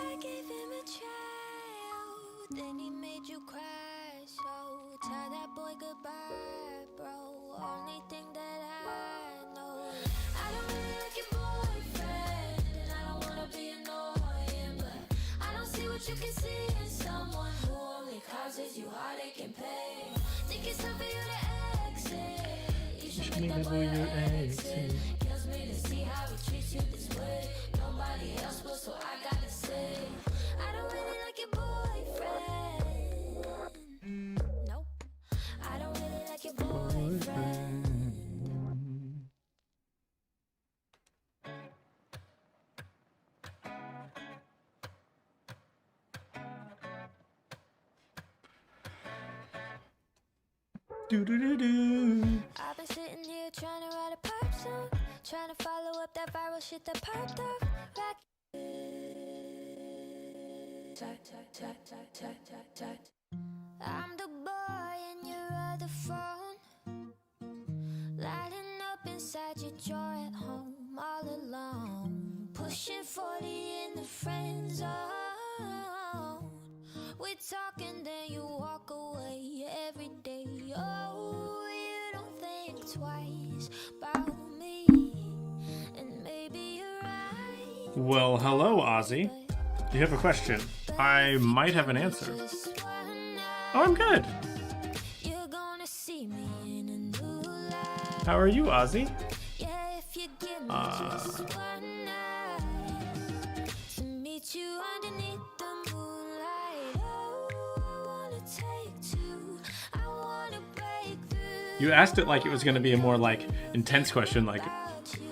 I gave him a try, then he made you cry. So tell that boy goodbye, bro. Only thing that I know, I don't really like your boyfriend, and I don't wanna be annoying, but I don't see what you can see in someone who only causes you heartache and pain. Think it's time for you to exit. You should make that boy your exit. Kills me to see how he treats you this way. Nobody else will, so I gotta say, I don't really like your boyfriend. Nope. I don't really like your boyfriend. Do-do-do-do. I've been sitting here trying to write a pop song, trying to follow up that viral shit that popped off. I'm the boy in your other phone, lighting up inside your drawer at home, all alone, pushing 40 in the friend zone. We talk and then you walk away every day. Oh, you don't think twice about me, and maybe you're right. Well, hello, Ozzy. Do you have a question? I might have an answer. Oh, I'm good. You're gonna see me in a new light. How are you, Ozzy? Yeah, if you give me just one night to meet you underneath the moonlight. Oh, I wanna take two. I wanna break through. You asked it like it was going to be a more like intense question, like,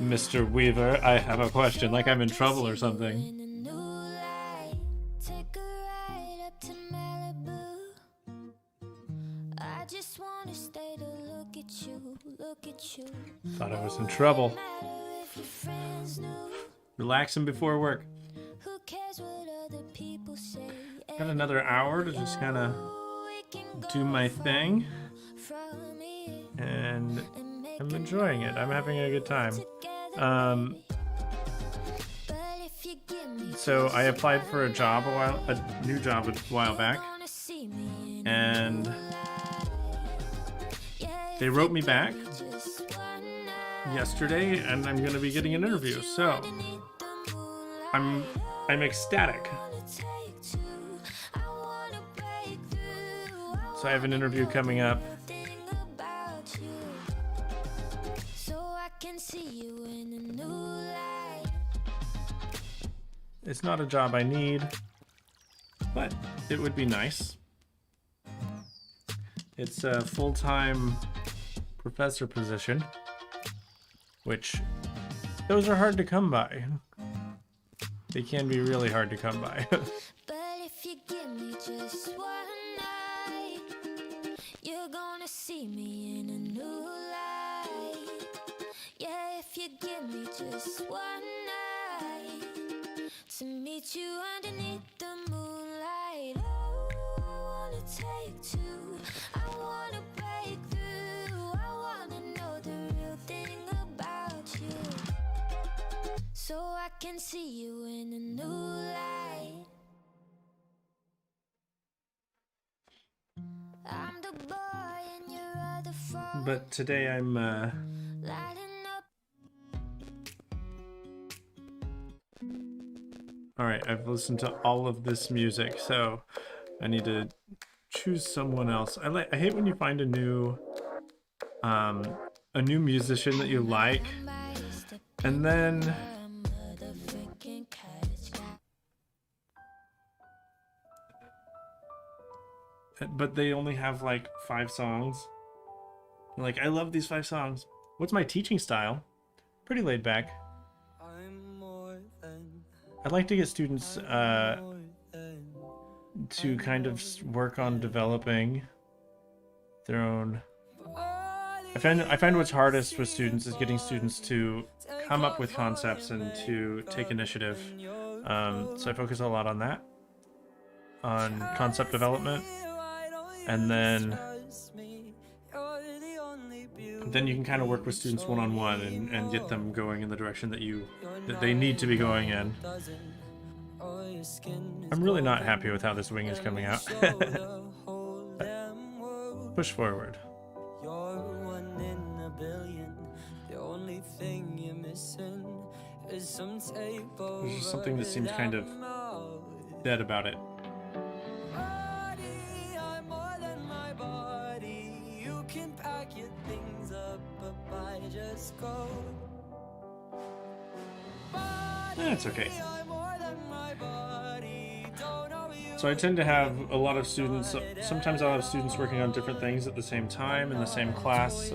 Mr. Weaver, I have a question, like I'm in trouble or something. In a new light, take a ride up to Malibu. I just wanna stay to look at you, look at you. Thought I was in trouble. Matter if your friends knew. Relaxing before work. Who cares what other people say? Got another hour to just kind of We can go do my thing, from here and and make I'm enjoying it. I'm having a good time. together. But if you give me So I applied for a job a new job a while back, wanna see me in and yeah, they wrote me back just one night yesterday, and I'm going to be getting an interview. So underneath the moonlight. I'm ecstatic. Wanna take two. I wanna break through. So I have an interview coming up. Think about you, so I can see you in a new light. It's not a job I need, but it would be nice. It's a full-time professor position, which those are hard to come by. They can be really hard to come by. But if you give me just one night, you're gonna see me in a new light. Yeah, if you give me just one night to meet you underneath the moonlight. Oh, I wanna take two. I wanna break through. I wanna know the real thing about you, so I can see you in a new light. I'm the boy and your other phone, But today I'm lighting up. Alright, I've listened to all of this music, so I need to choose someone else. I hate when you find a new musician that you like, and then but they only have like 5 songs. Like, I love these 5 songs. What's my teaching style? Pretty laid back. I'd like to get students to kind of work on developing their own. I find what's hardest with students is getting students to come up with concepts and to take initiative. So I focus a lot on that, on concept development, and then you can kind of work with students one-on-one and get them going in the direction that they need to be going in. I'm really not happy with how this wing is coming out. Push forward. There's just something that seems kind of dead about it. That's okay. So I tend to have a lot of students, sometimes I'll have students working on different things at the same time in the same class,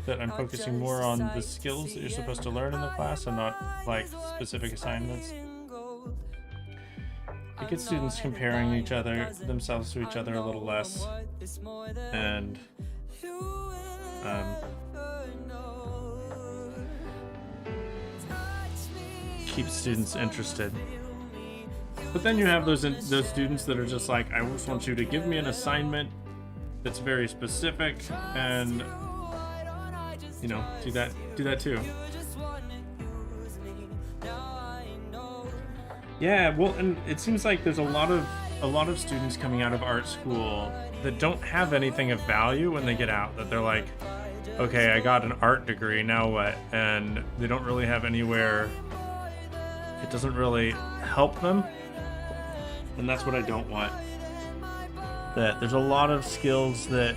that I'm focusing more on the skills that you're supposed to learn in the class and not like specific assignments. It gets students comparing themselves to each other a little less, and keeps students interested. But then you have those students that are just like, I just want you to give me an assignment that's very specific, and you know, do that too. Yeah, well, and it seems like there's a lot of students coming out of art school that don't have anything of value when they get out. That they're like, okay, I got an art degree, now what? And they don't really have anywhere. It doesn't really help them. And that's what I don't want. That there's a lot of skills that,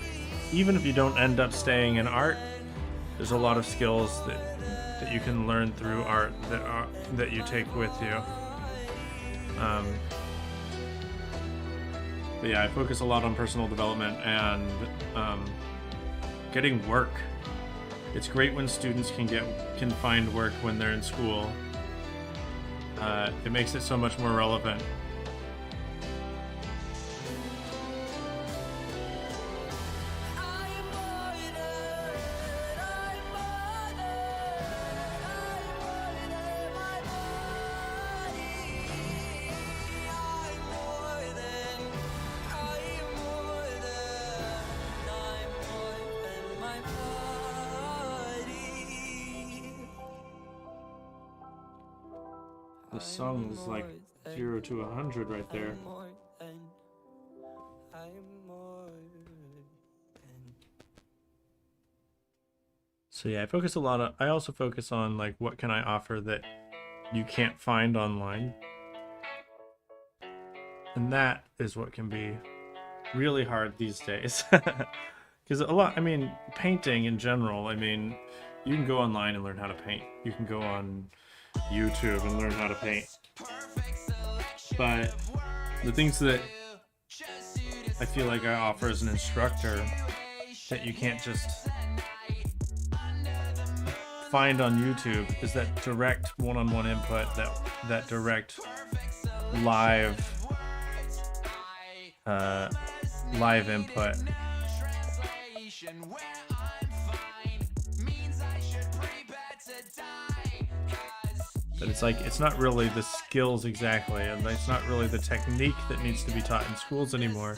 even if you don't end up staying in art, there's a lot of skills that you can learn through art that you take with you. But yeah, I focus a lot on personal development and getting work. It's great when students can find work when they're in school. It makes it so much more relevant. The song is like 0 to 100 right there. So yeah, I also focus on like what can I offer that you can't find online. And that is what can be really hard these days. Because painting in general, you can go online and learn how to paint. You can go on YouTube and learn how to paint. But the things that I feel like I offer as an instructor that you can't just find on YouTube is that direct one-on-one input, that direct live input. But it's not really the skills exactly, and it's not really the technique that needs to be taught in schools anymore,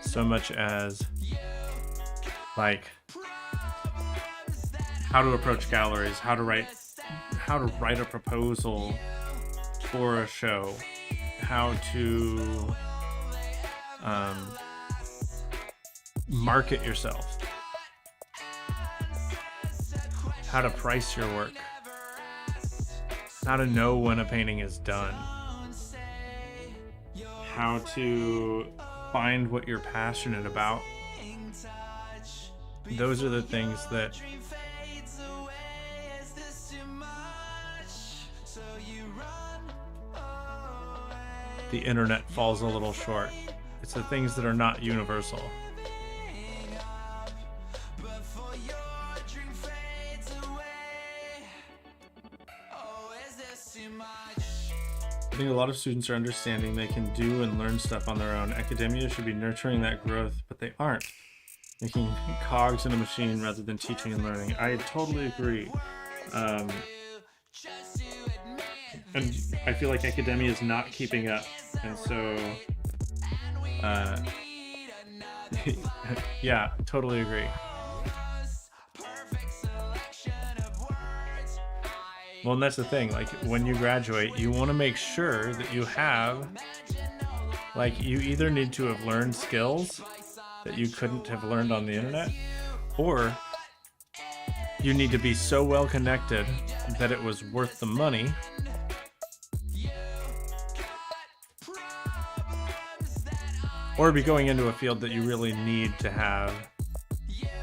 so much as like how to approach galleries, how to write a proposal for a show, how to market yourself, how to price your work, how to know when a painting is done, how to find what you're passionate about. Those are the things that the internet falls a little short. It's the things that are not universal. I think a lot of students are understanding they can do and learn stuff on their own. Academia should be nurturing that growth, but they aren't. Making cogs in a machine rather than teaching and learning. I totally agree. And I feel like academia is not keeping up. And so, yeah, totally agree. Well, and that's the thing, like when you graduate, you want to make sure that you have, like, you either need to have learned skills that you couldn't have learned on the internet, or you need to be so well connected that it was worth the money. Or be going into a field that you really need to have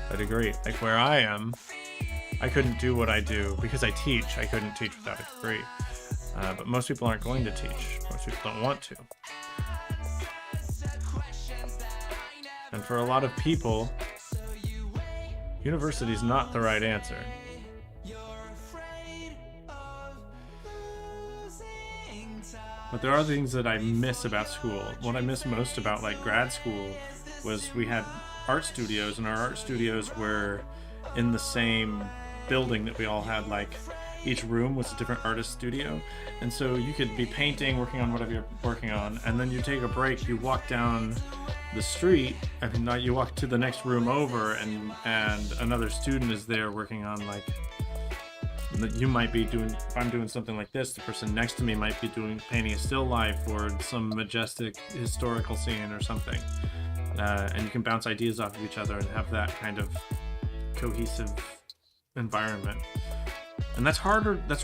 a degree. Like where I am, I couldn't do what I do because I teach. I couldn't teach without a degree. But most people aren't going to teach. Most people don't want to. And for a lot of people, university is not the right answer. But there are things that I miss about school. What I miss most about like grad school was we had art studios, and our art studios were in the same building that we all had. Like each room was a different artist studio, and so you could be painting, working on whatever you're working on, and then you take a break, you walk down the street, you walk to the next room over, and another student is there working on like, you might be doing, if I'm doing something like this, the person next to me might be painting a still life or some majestic historical scene or something, and you can bounce ideas off of each other and have that kind of cohesive environment. And that's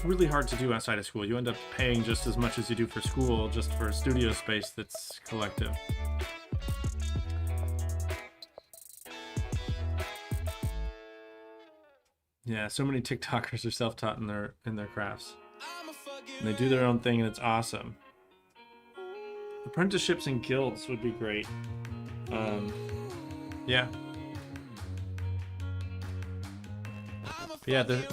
really hard to do outside of school. You end up paying just as much as you do for school, just for studio space that's collective. Yeah, so many TikTokers are self-taught in their crafts. And they do their own thing, and it's awesome. Apprenticeships and guilds would be great. Yeah. But yeah, the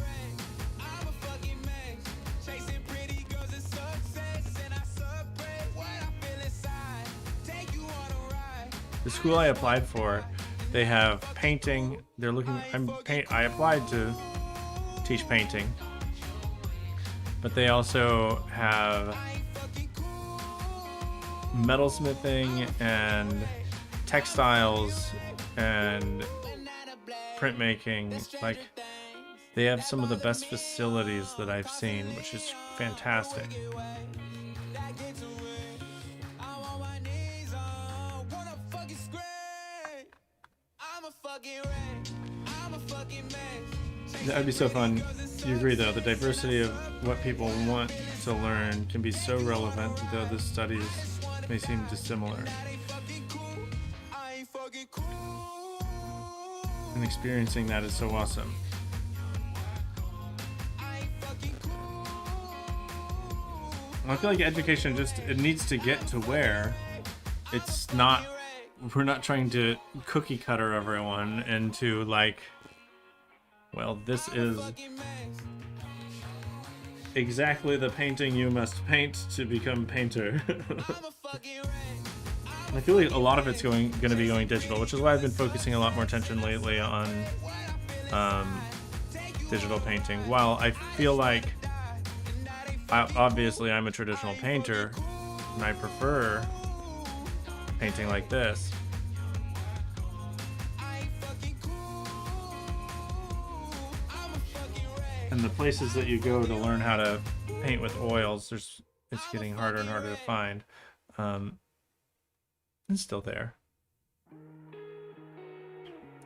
school I applied for, they have painting. They're looking. I applied to teach painting, but they also have metalsmithing and textiles and printmaking. Like They have some of the best facilities that I've seen, which is fantastic. That would be so fun. You agree, though, the diversity of what people want to learn can be so relevant, though the studies may seem dissimilar. And experiencing that is so awesome. I feel like education it needs to get to where it's not, we're not trying to cookie cutter everyone into like, well, this is exactly the painting you must paint to become painter. I feel like a lot of it's going to be going digital, which is why I've been focusing a lot more attention lately on digital painting. While I feel like, obviously I'm a traditional painter, and I prefer painting like this. And the places that you go to learn how to paint with oils, it's getting harder and harder to find. It's still there.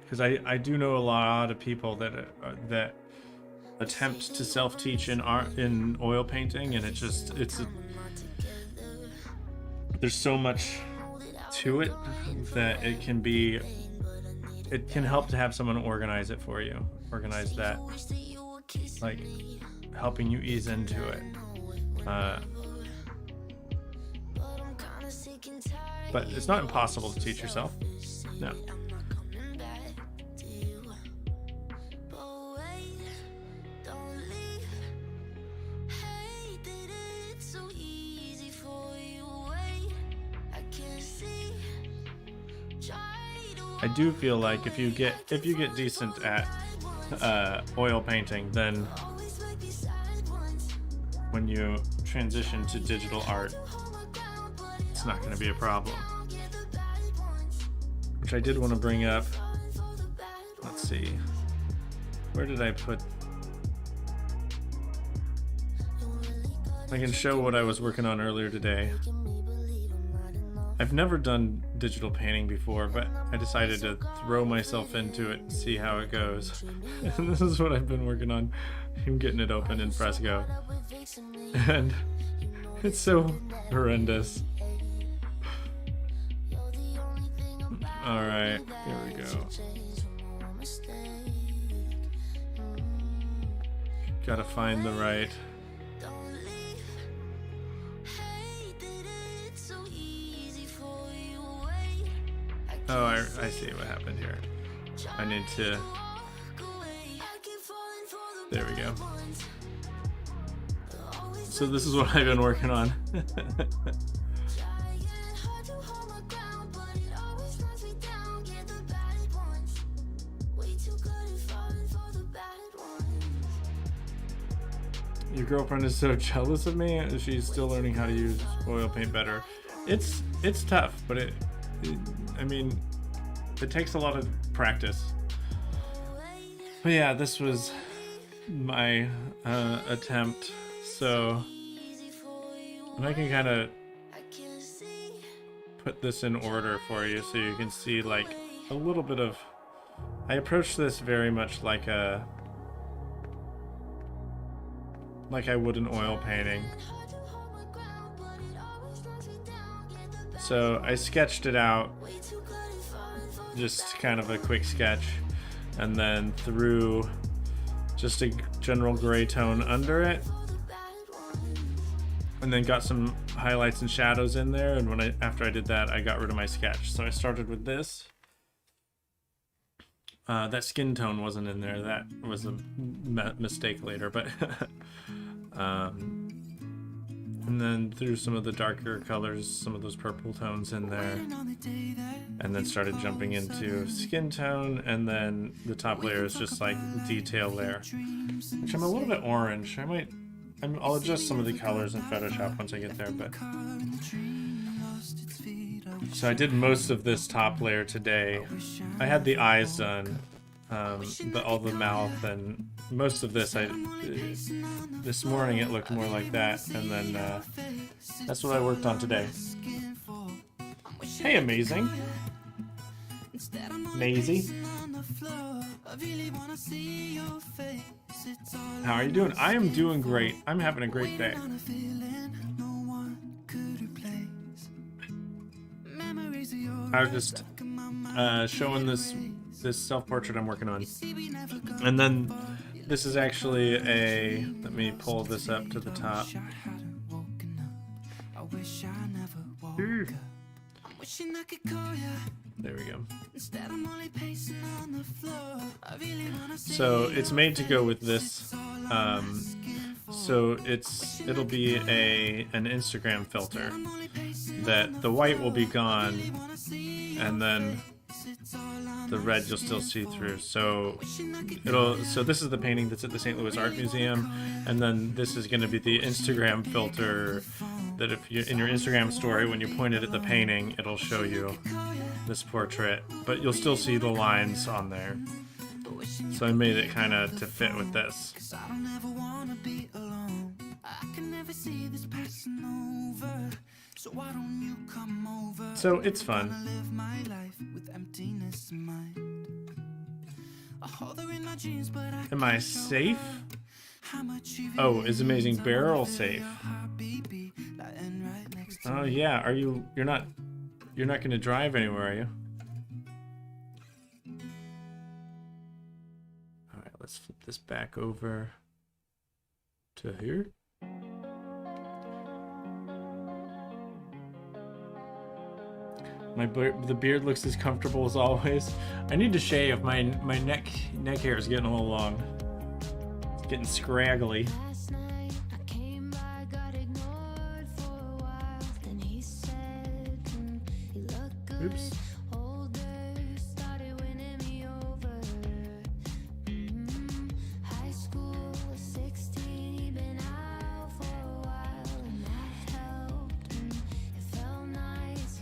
Because I do know a lot of people that attempt to self-teach in oil painting, and there's so much to it that it can help to have someone organize it for you, organize that, like helping you ease into it. But it's not impossible to teach yourself. No. I do feel like if you get decent at oil painting, then when you transition to digital art, it's not going to be a problem. Which I did want to bring up. Let's see. Where did I put? I can show what I was working on earlier today. I've never done digital painting before, but I decided to throw myself into it and see how it goes. And this is what I've been working on. I'm getting it open in Fresco. And it's so horrendous. Alright, here we go. Gotta find the right... Oh, I see what happened here. I need to... There we go. So this is what I've been working on. Your girlfriend is so jealous of me. She's still learning how to use oil paint better. It's tough, but I mean, it takes a lot of practice. But yeah, this was my attempt. So, and I can kind of put this in order for you so you can see like a little bit of... I approached this very much like I would an oil painting. So I sketched it out, just kind of a quick sketch, and then threw just a general gray tone under it, and then got some highlights and shadows in there. And after I did that, I got rid of my sketch. So I started with this. That skin tone wasn't in there. That was a mistake later, but and then threw some of the darker colors, some of those purple tones in there, and then started jumping into skin tone, and then the top layer is just like the detail layer, which I'm a little bit orange. I'll adjust some of the colors in Photoshop once I get there, but so I did most of this top layer today. I had the eyes done, but all the mouth and most of this, this morning it looked more like that, and then that's what I worked on today. Hey, amazing. Maisie. How are you doing? I am doing great. I'm having a great day. I was just showing this self-portrait I'm working on. And then this is actually a... Let me pull this up to the top. There we go. So it's made to go with this. So it'll be an Instagram filter that the white will be gone, and then the red you'll still see through. So this is the painting that's at the St. Louis Art Museum, and then this is going to be the Instagram filter that if you in your Instagram story, when you point it at the painting, it'll show you this portrait, but you'll still see the lines on there. So I made it kind of to fit with this. So it's fun. Am I safe? Oh, is Amazing Barrel safe? Oh yeah, are you? You're not going to drive anywhere, are you? All right, let's flip this back over to here. The beard looks as comfortable as always. I need to shave. My neck hair is getting a little long. It's getting scraggly. Oops.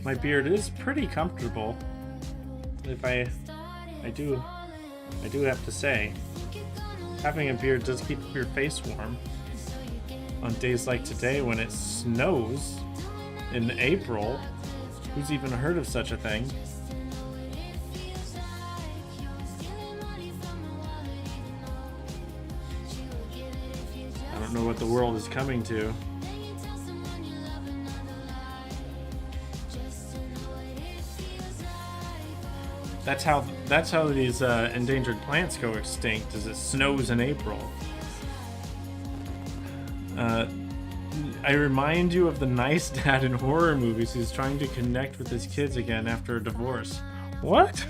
My beard is pretty comfortable. If I do have to say, having a beard does keep your face warm. On days like today when it snows in April, who's even heard of such a thing? I don't know what the world is coming to. That's how these endangered plants go extinct, is it snows in April. I remind you of the nice dad in horror movies who's trying to connect with his kids again after a divorce. What?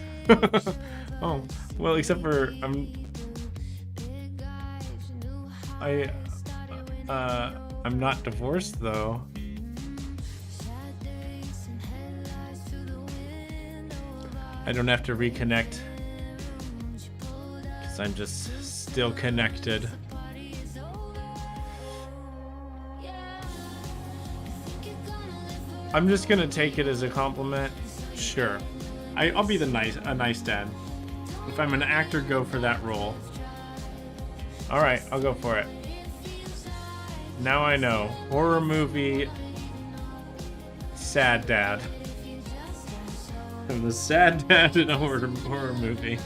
Oh, well, except for I'm not divorced though. I don't have to reconnect because I'm just still connected. I'm just gonna take it as a compliment. Sure, I'll be a nice dad. If I'm an actor, go for that role. All right, I'll go for it. Now I know. Horror movie, sad dad. I'm the sad dad in a horror movie.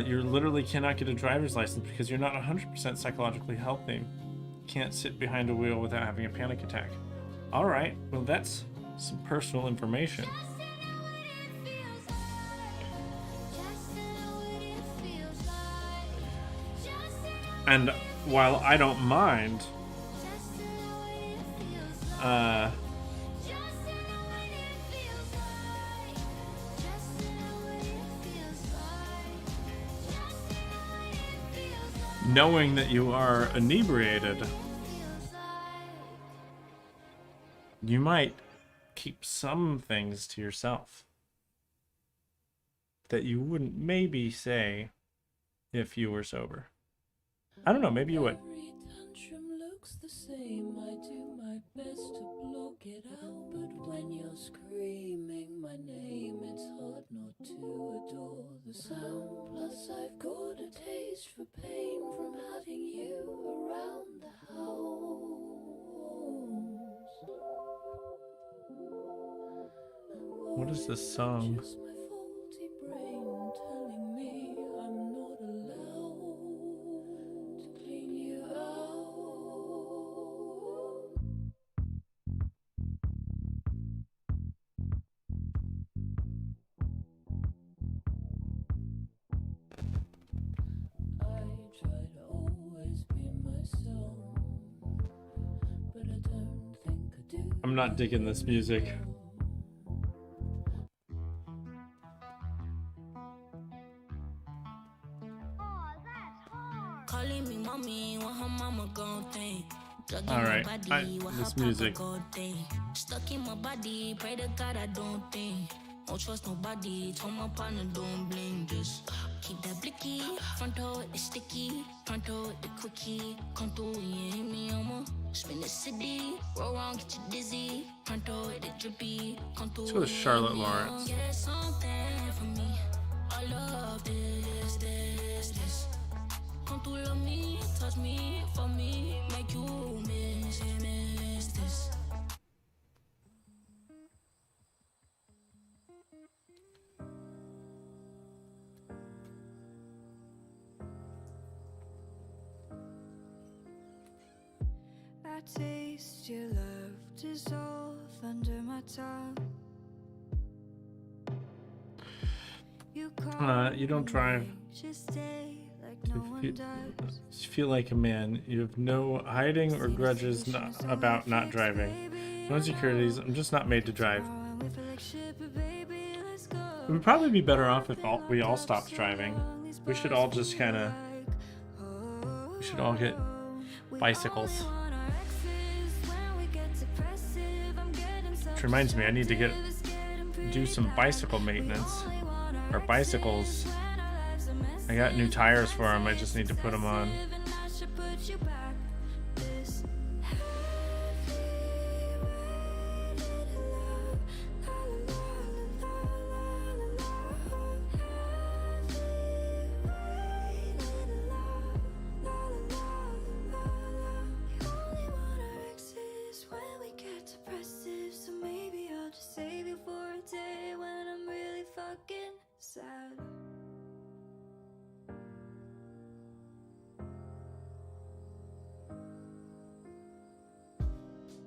You literally cannot get a driver's license because you're not 100% psychologically healthy. You can't sit behind a wheel without having a panic attack. All right, well that's some personal information. And while I don't mind, knowing that you are inebriated, you might keep some things to yourself that you wouldn't maybe say if you were sober. I don't know, maybe you would. Every tantrum looks the same. I do my best to block it out, but when you're screaming my name, it's hard not to adore the sound. Plus, I've got a taste for pain from having you around the house. What is this song? Just my faulty brain telling me I'm not allowed to clean you out. I try to always be myself, but I don't think I do. I'm not digging this music. Calling me mommy, what her mama gon' think. Drug in All my right, body, what this her papa music. gon' think. Stuck in my body, pray to God I don't think. Won't trust nobody, told my partner don't blink. Just keep that blicky, front door with the sticky, front door with the quickie. Come through, you hit me, I'ma spin the city. Roll around, get you dizzy, front door with the drippy. Come through, Let's go to Charlotte Lawrence. get something for me. I love this. Come to love me, touch me, for me, make you miss this. I taste your love dissolve under my tongue. You don't drive. Just stay like no one does. You feel like a man. You have no hiding or grudges about not driving. No insecurities. I'm just not made to drive. We feel like shit, but baby, let's go. It would probably be better off if we all stopped driving. We should all just kind of. We should all get bicycles. Which reminds me, I need to do some bicycle maintenance. Our bicycles, I got new tires for them. I just need to put them on. Sad.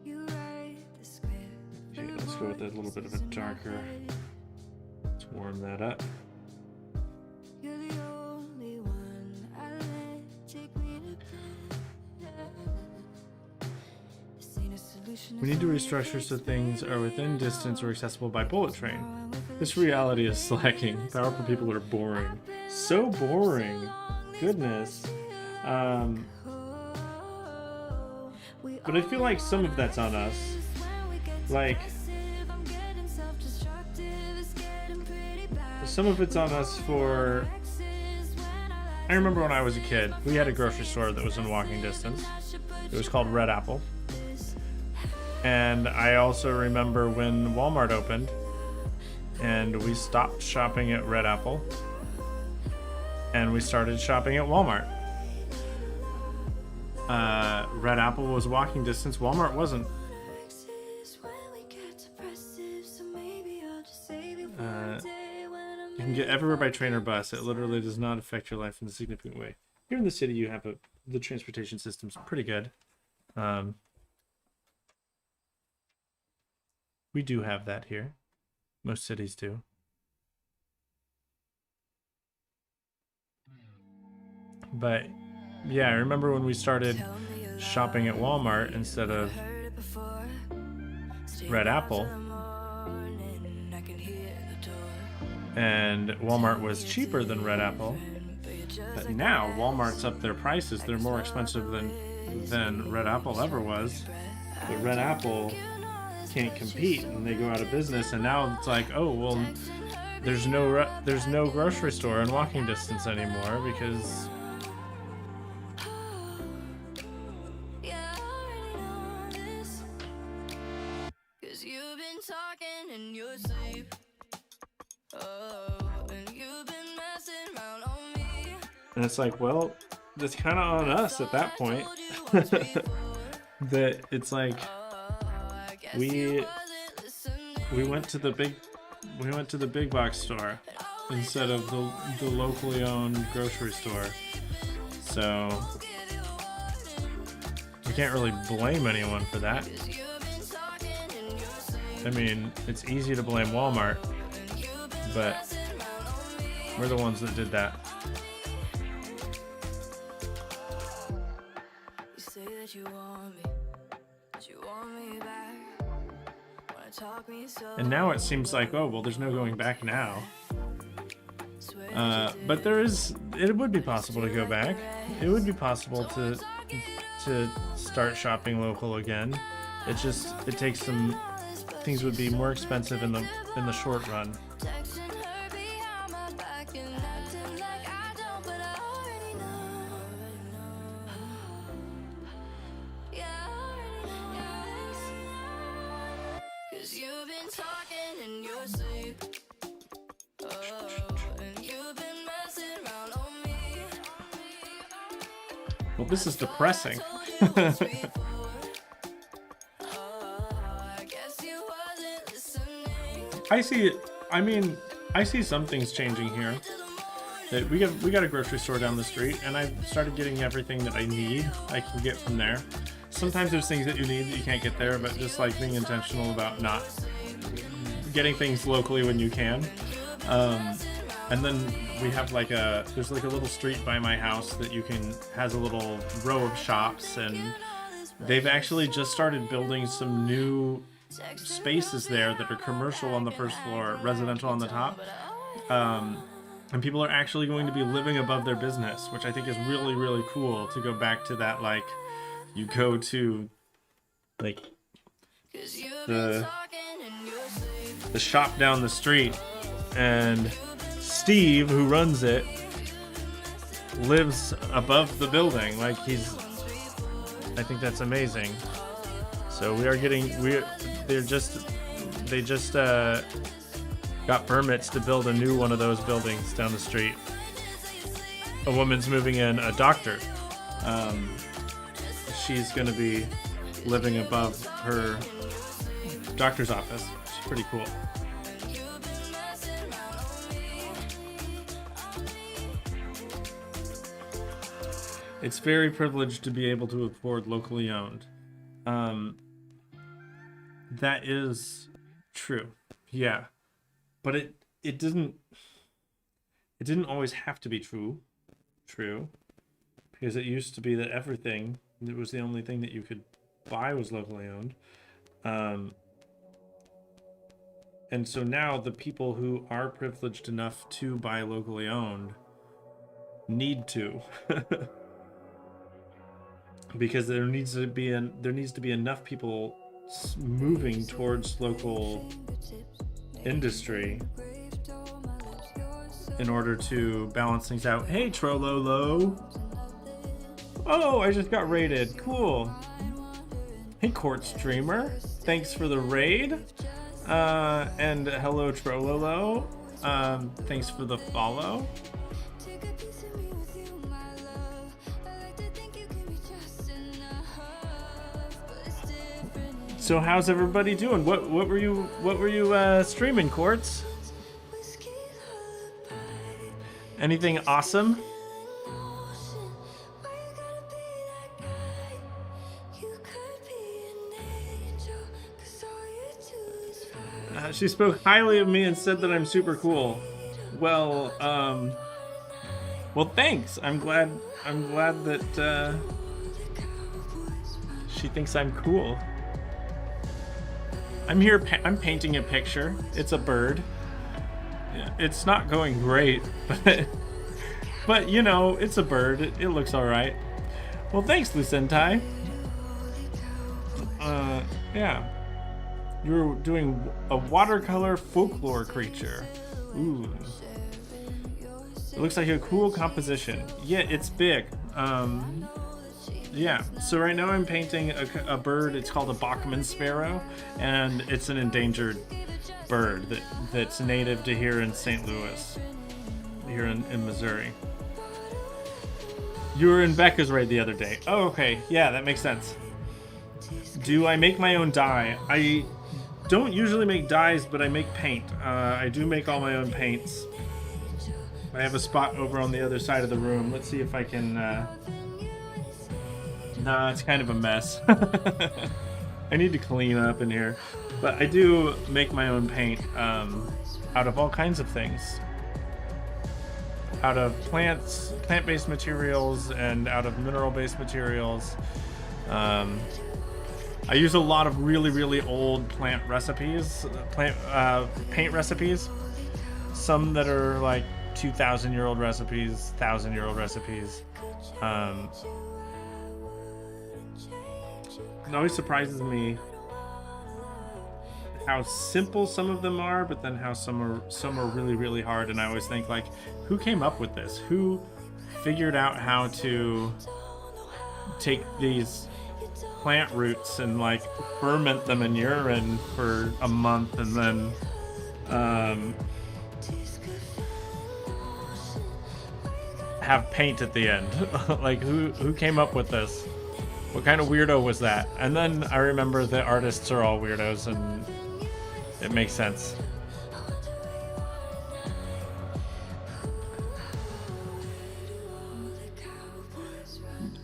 You write the script. Okay, let's go with a little bit of a darker. Let's warm that up. You're the only one I let take me to bed. This ain't a solution, We need to restructure so things are within distance or accessible by bullet train. This reality is slacking. Powerful people are boring. So boring. Goodness. But I feel like some of that's on us. Like, some of it's on us for... I remember when I was a kid, we had a grocery store that was in walking distance. It was called Red Apple. And I also remember when Walmart opened, and we stopped shopping at Red Apple, and we started shopping at Walmart. Red Apple was walking distance, Walmart wasn't. You can get everywhere by train or bus. It literally does not affect your life in a significant way. Here in the city, you have the transportation system's pretty good. We do have that here. Most cities do. But yeah, I remember when we started shopping at Walmart instead of Red Apple. And Walmart was cheaper than Red Apple. But now Walmart's up their prices. They're more expensive than Red Apple ever was. But Red Apple can't compete and they go out of business, and now it's like, oh well, there's no grocery store in walking distance anymore because Yeah, I already know this. 'Cause you've been talking in your sleep. Oh, and you've been messing around on me. and it's like, well, that's kind of on us at that point. Told you once before. That it's like I guess we you wasn't listening. we went to the big box store instead of the locally owned grocery store. So Give you warning. we can't really blame anyone for that. 'Cause you've been talking in your sleep. I mean, it's easy to blame Walmart, And you've been but messing around on me. we're the ones that did that. You say that you want me back. Wanna talk me so. And now it seems like, oh well, there's no going back now. Swear that you But it would be possible to go back. It would be possible to start shopping local again. It takes some things would be more expensive in the short run. texting her behind my back and acting like I don't, but I already know. Yeah, I already know this. 'Cause you've been talking in your sleep. Oh, and you've been messing around on me. Well, this is depressing. Told you once before. Oh, I guess you wasn't listening. I see some things changing here. That we got a grocery store down the street, and I started getting everything that I need. I can get from there. Sometimes there's things that you need that you can't get there, but just like being intentional about not getting things locally when you can. And then we have there's like a little street by my house that has a little row of shops, and they've actually just started building some new spaces there that are commercial on the first floor, residential on the top. And people are actually going to be living above their business, which I think is really, really cool to go back to that, like, you go to, like, 'Cause you've been the talking in your sleep. the shop down the street, and Steve, who runs it, lives above the building. Like, I think that's amazing. So they just got permits to build a new one of those buildings down the street. A woman's moving in, a doctor. She's gonna be living above her doctor's office. It's pretty cool. It's very privileged to be able to afford locally owned. That is true. Yeah. But it didn't always have to be true. Because it used to be that everything that was the only thing that you could buy was locally owned. And so now the people who are privileged enough to buy locally owned need to. Because there needs to be enough people moving towards local industry in order to balance things out. Hey, Trololo. Oh, I just got raided. Cool. Hey, Court Streamer. Thanks for the raid. And hello, Trololo. Thanks for the follow. Take a piece of me with you, my love. I like to think you can be just enough, but it's different. So how's everybody doing? What were you streaming, Courts? Whiskey lullaby. Anything awesome? Motion. Why you gotta be that guy? You could be an angel, 'cause all you do is fight. She spoke highly of me and said that I'm super cool. Well, thanks. I'm glad that she thinks I'm cool. I'm here. I'm painting a picture. It's a bird. It's not going great, but you know, it's a bird. It looks all right. Well, thanks, Lucentai. Yeah. You're doing a watercolor folklore creature. Ooh. It looks like a cool composition. Yeah, it's big. Yeah, so right now I'm painting a bird. It's called a Bachman sparrow, and it's an endangered bird that's native to here in St. Louis, here in Missouri. You were in Becca's raid the other day. Oh, okay. Yeah, that makes sense. Do I make my own dye? I don't usually make dyes, but I make paint. I do make all my own paints. I have a spot over on the other side of the room. Let's see if I can... Nah, it's kind of a mess. I need to clean up in here. But I do make my own paint out of all kinds of things. Out of plant-based materials, and out of mineral-based materials. I use a lot of really, really old paint recipes. Some that are like 2,000-year-old recipes, 1,000-year-old recipes. It always surprises me how simple some of them are, but then how some are really, really hard. And I always think, like, who came up with this? Who figured out how to take these plant roots and like ferment them in urine for a month and then have paint at the end? Like, who came up with this? What kind of weirdo was that? And then I remember the artists are all weirdos, and it makes sense.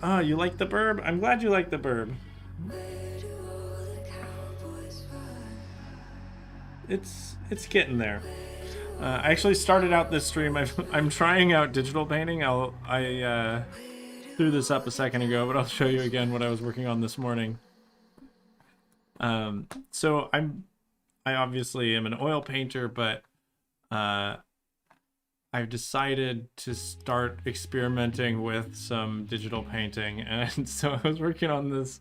Ah, you like the burb? I'm glad you like the burb. It's getting there. I actually started out this stream. I'm trying out digital painting. I threw this up a second ago, but I'll show you again what I was working on this morning. So I obviously am an oil painter, but I've decided to start experimenting with some digital painting, and so I was working on this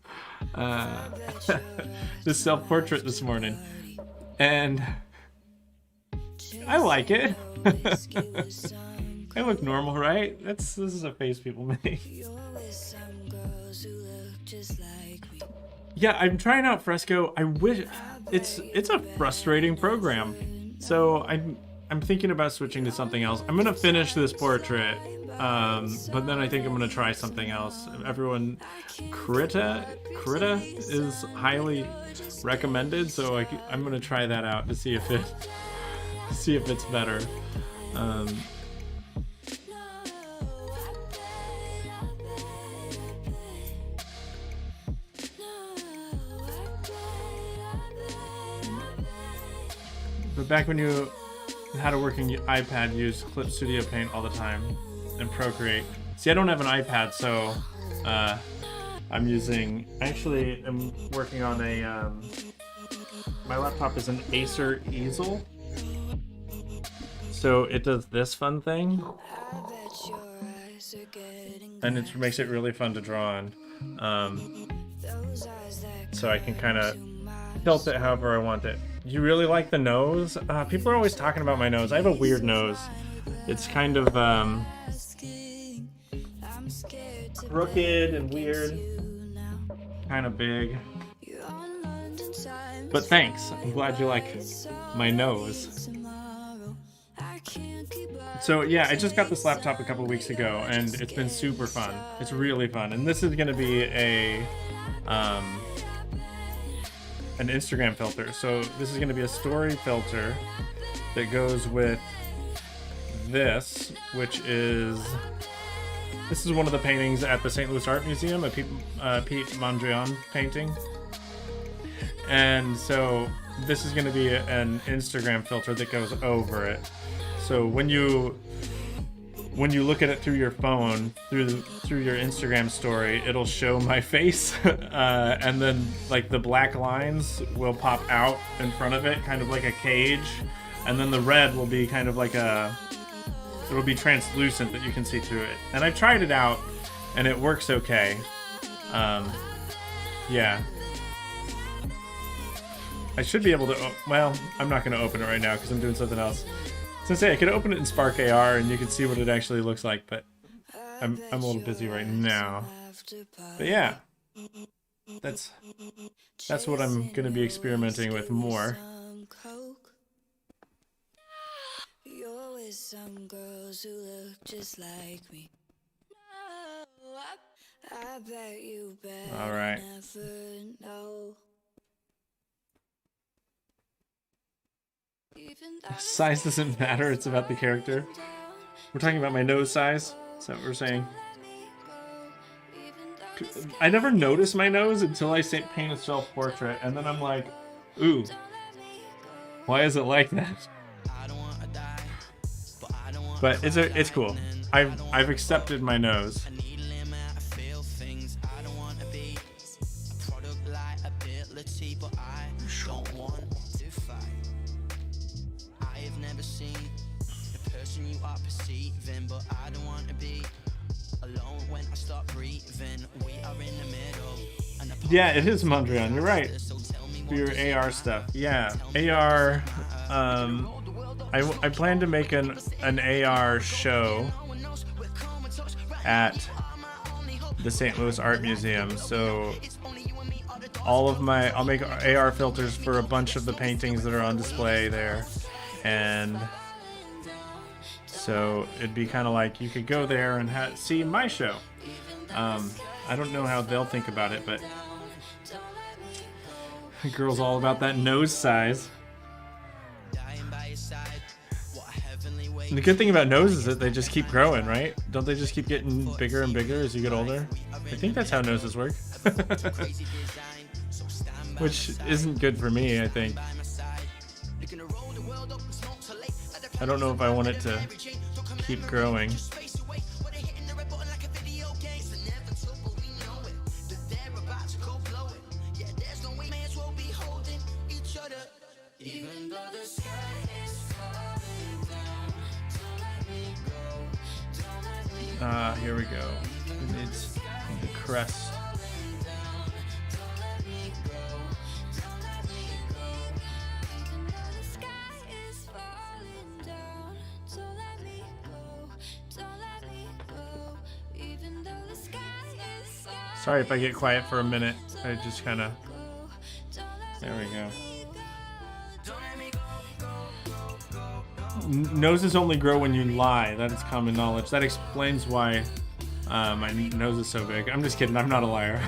this self-portrait this morning, and I like it. I look normal, right? This is a face people make. Yeah, I'm trying out Fresco. I wish it's a frustrating program. So I'm thinking about switching to something else. I'm gonna finish this portrait, but then I think I'm gonna try something else. Everyone, Krita is highly recommended, so I'm gonna try that out to see if it's better. But back when you had a working iPad, use Clip Studio Paint all the time and Procreate. See, I don't have an iPad, so I'm working on a my laptop is an Acer easel, so it does this fun thing, and it makes it really fun to draw on. So I can kind of tilt it however I want it. You really like the nose? People are always talking about my nose. I have a weird nose. It's kind of crooked and weird, kind of big. But thanks. I'm glad you like my nose. So yeah, I just got this laptop a couple weeks ago, and it's been super fun. It's really fun, and this is going to be an Instagram filter. So this is going to be a story filter that goes with this, which is one of the paintings at the St. Louis Art Museum, a Pete Mondrian painting. And so this is going to be an Instagram filter that goes over it. So when you look at it through your phone, through your Instagram story, it'll show my face, and then like the black lines will pop out in front of it, kind of like a cage, and then the red will be kind of like it'll be translucent that you can see through it. And I've tried it out, and it works okay. Yeah. I should be able to, well, I'm not going to open it right now because I'm doing something else. So say I could open it in Spark AR and you could see what it actually looks like, but I'm a little busy right now. But yeah, that's what I'm gonna be experimenting with more. You're with some girls who look just like me. No, I bet you better All right. never know. Even though Size doesn't matter, it's about the character. We're talking about my nose size. Is that what we're saying? I never noticed my nose until I paint a self-portrait, and then I'm like, ooh, why is it like that? But it's cool. I've accepted my nose. Yeah, it is Mondrian. You're right. For your AR stuff. Yeah, AR. I plan to make an AR show at the St. Louis Art Museum. So I'll make AR filters for a bunch of the paintings that are on display there, and so it'd be kind of like you could go there and see my show. I don't know how they'll think about it, but the girl's all about that nose size. And the good thing about noses is that they just keep growing, right? Don't they just keep getting bigger and bigger as you get older? I think that's how noses work. Which isn't good for me, I think. I don't know if I want it to keep growing. Here we go. It's the crest. Sorry if I get quiet for a minute. I just kind of... There we go. Noses only grow when you lie. That is common knowledge. That explains why my nose is so big. I'm just kidding. I'm not a liar.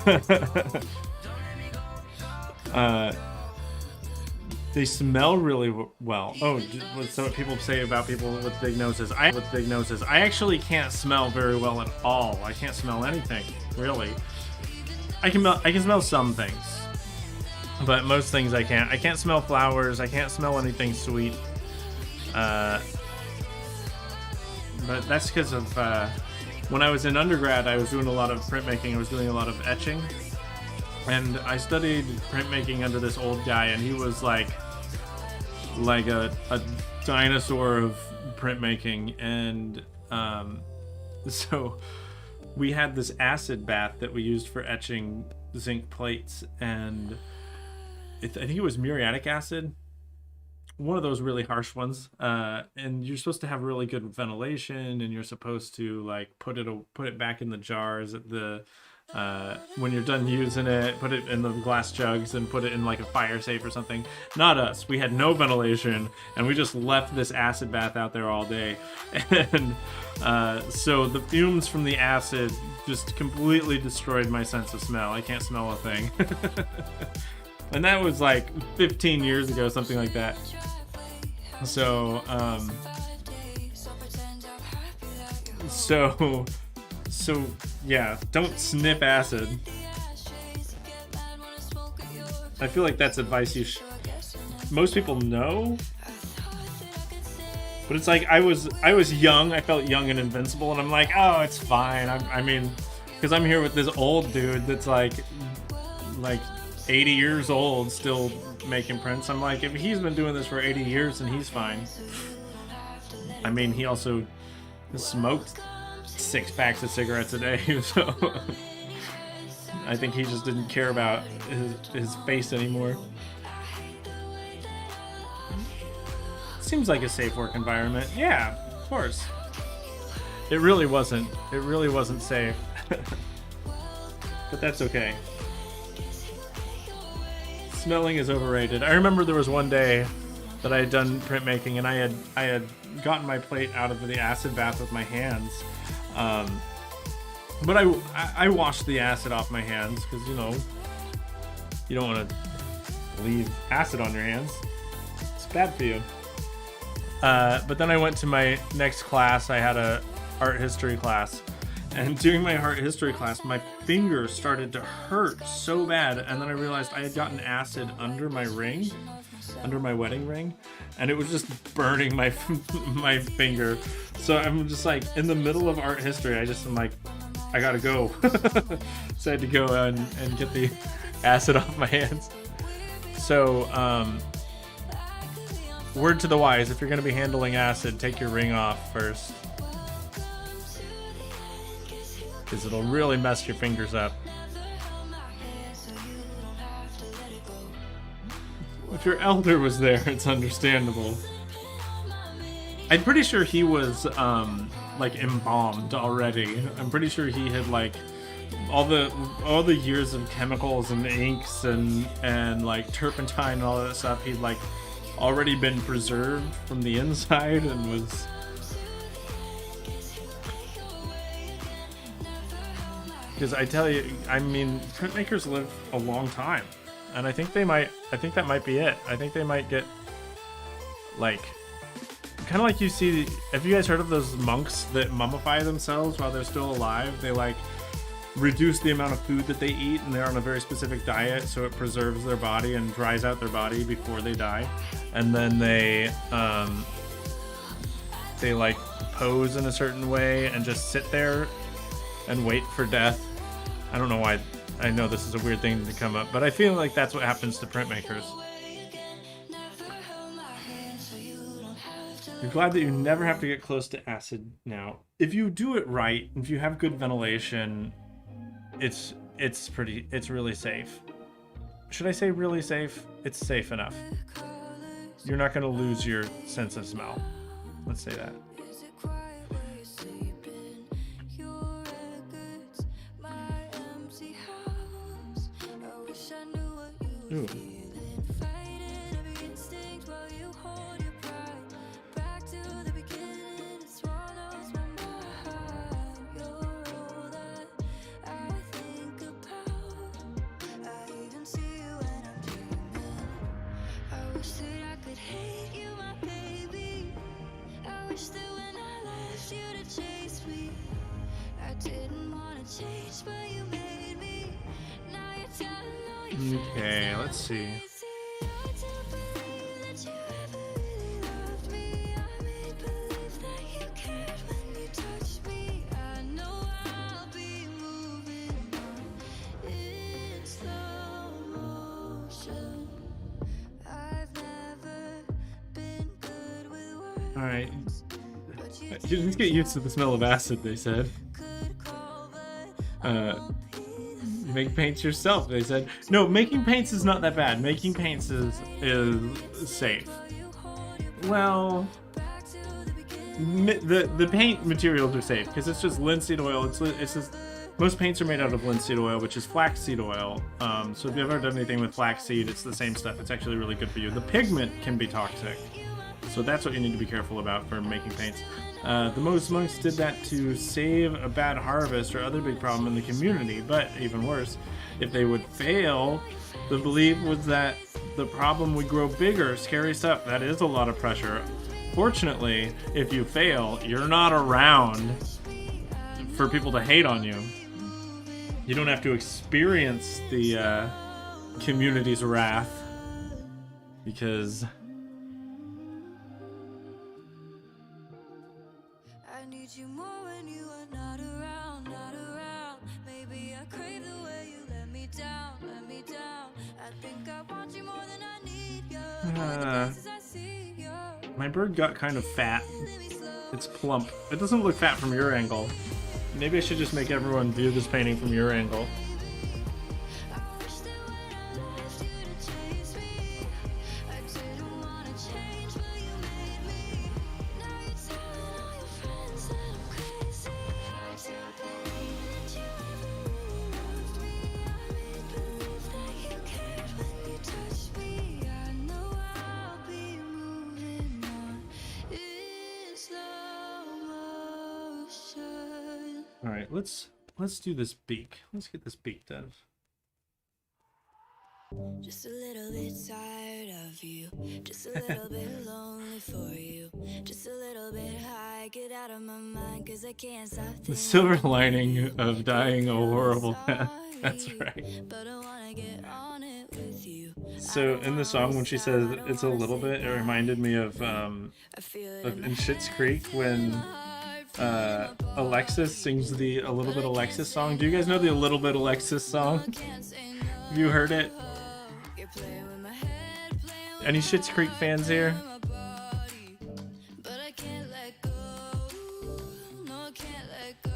They smell really well. Oh, so what people say about people with big noses. I actually can't smell very well at all. I can't smell anything, really. I can smell some things, but most things I can't. I can't smell flowers. I can't smell anything sweet. But that's because of when I was in undergrad, I was doing a lot of printmaking. I was doing a lot of etching, and I studied printmaking under this old guy, and he was like a dinosaur of printmaking. And so we had this acid bath that we used for etching zinc plates, and I think it was muriatic acid. One of those really harsh ones, and you're supposed to have really good ventilation, and you're supposed to like put it back in the jars at the when you're done using it, put it in the glass jugs and put it in like a fire safe or something. Not us. We had no ventilation, and we just left this acid bath out there all day, and so the fumes from the acid just completely destroyed my sense of smell. I can't smell a thing. And that was like 15 years ago, something like that. So, yeah, don't sniff acid. I feel like that's advice most people know. But it's like I was young, I felt young and invincible, and I'm like, oh, it's fine. I mean, because I'm here with this old dude that's like 80 years old, still making prints. I'm like, if he's been doing this for 80 years, then he's fine. I mean, he also smoked 6 packs of cigarettes a day, so I think he just didn't care about his face anymore. seems like a safe work environment. Yeah, of course. It really wasn't. It really wasn't safe. But that's okay. Smelling is overrated. I remember there was one day that I had done printmaking and I had gotten my plate out of the acid bath with my hands. But I washed the acid off my hands because, you know, you don't want to leave acid on your hands. It's bad for you. But then I went to my next class. I had a art history class. And during my art history class, my fingers started to hurt so bad. And then I realized I had gotten acid under my ring, under my wedding ring. And it was just burning my finger. So I'm just like, in the middle of art history, I'm like, I gotta go. So I had to go and get the acid off my hands. So, word to the wise, if you're gonna be handling acid, take your ring off first. Because it'll really mess your fingers up. If your elder was there, it's understandable. I'm pretty sure he was like embalmed already. I'm pretty sure he had like all the years of chemicals and inks and like turpentine and all that stuff. He'd like already been preserved from the inside and was. Because I tell you, I mean, printmakers live a long time, and I think that might be it. I think they might get, like, kind of like you see, have you guys heard of those monks that mummify themselves while they're still alive? They, like, reduce the amount of food that they eat, and they're on a very specific diet, so it preserves their body and dries out their body before they die. And then they like, pose in a certain way and just sit there and wait for death. I don't know why. I know this is a weird thing to come up, but I feel like that's what happens to printmakers. You're glad that you never have to get close to acid now. If you do it right, if you have good ventilation, it's really safe. Should I say really safe? It's safe enough. You're not going to lose your sense of smell. Let's say that. Ooh. Okay, let's see. All right. You just get used to the smell of acid, they said. You make paints yourself, they said. No, making paints is not that bad. Making paints is safe. Well, the paint materials are safe because it's just linseed oil. It's just most paints are made out of linseed oil, which is flaxseed oil. So if you've ever done anything with flaxseed, it's the same stuff. It's actually really good for you. The pigment can be toxic. So that's what you need to be careful about for making paints. The most monks did that to save a bad harvest or other big problem in the community, but even worse, if they would fail, the belief was that the problem would grow bigger. Scary stuff. That is a lot of pressure. Fortunately, if you fail, you're not around for people to hate on you. You don't have to experience the community's wrath because you more when you are not around, not around. Maybe I crave the way you let me down, let me down. I think I want you more than I need you. My bird got kind of fat. It's plump. It doesn't look fat from your angle. Maybe I should just make everyone view this painting from your angle. right, let's do this beak. Let's get this beak done. Just a little bit tired of you. Just a little bit lonely for you. Just a little bit high. Get out of my mind, 'cause I can't stop thinking. The silver lining of dying a horrible death. That's right. But I wanna get on it with you. So in the song, when she says it's a little bit, it reminded me of I feel it in Schitt's Creek when Alexis sings the A Little Bit Alexis song. Do you guys know the A Little Bit Alexis song? Have you heard it? You're playing with my head, playing with Any Schitt's Creek fans here? my body. But I can't let go. No, I can't let go.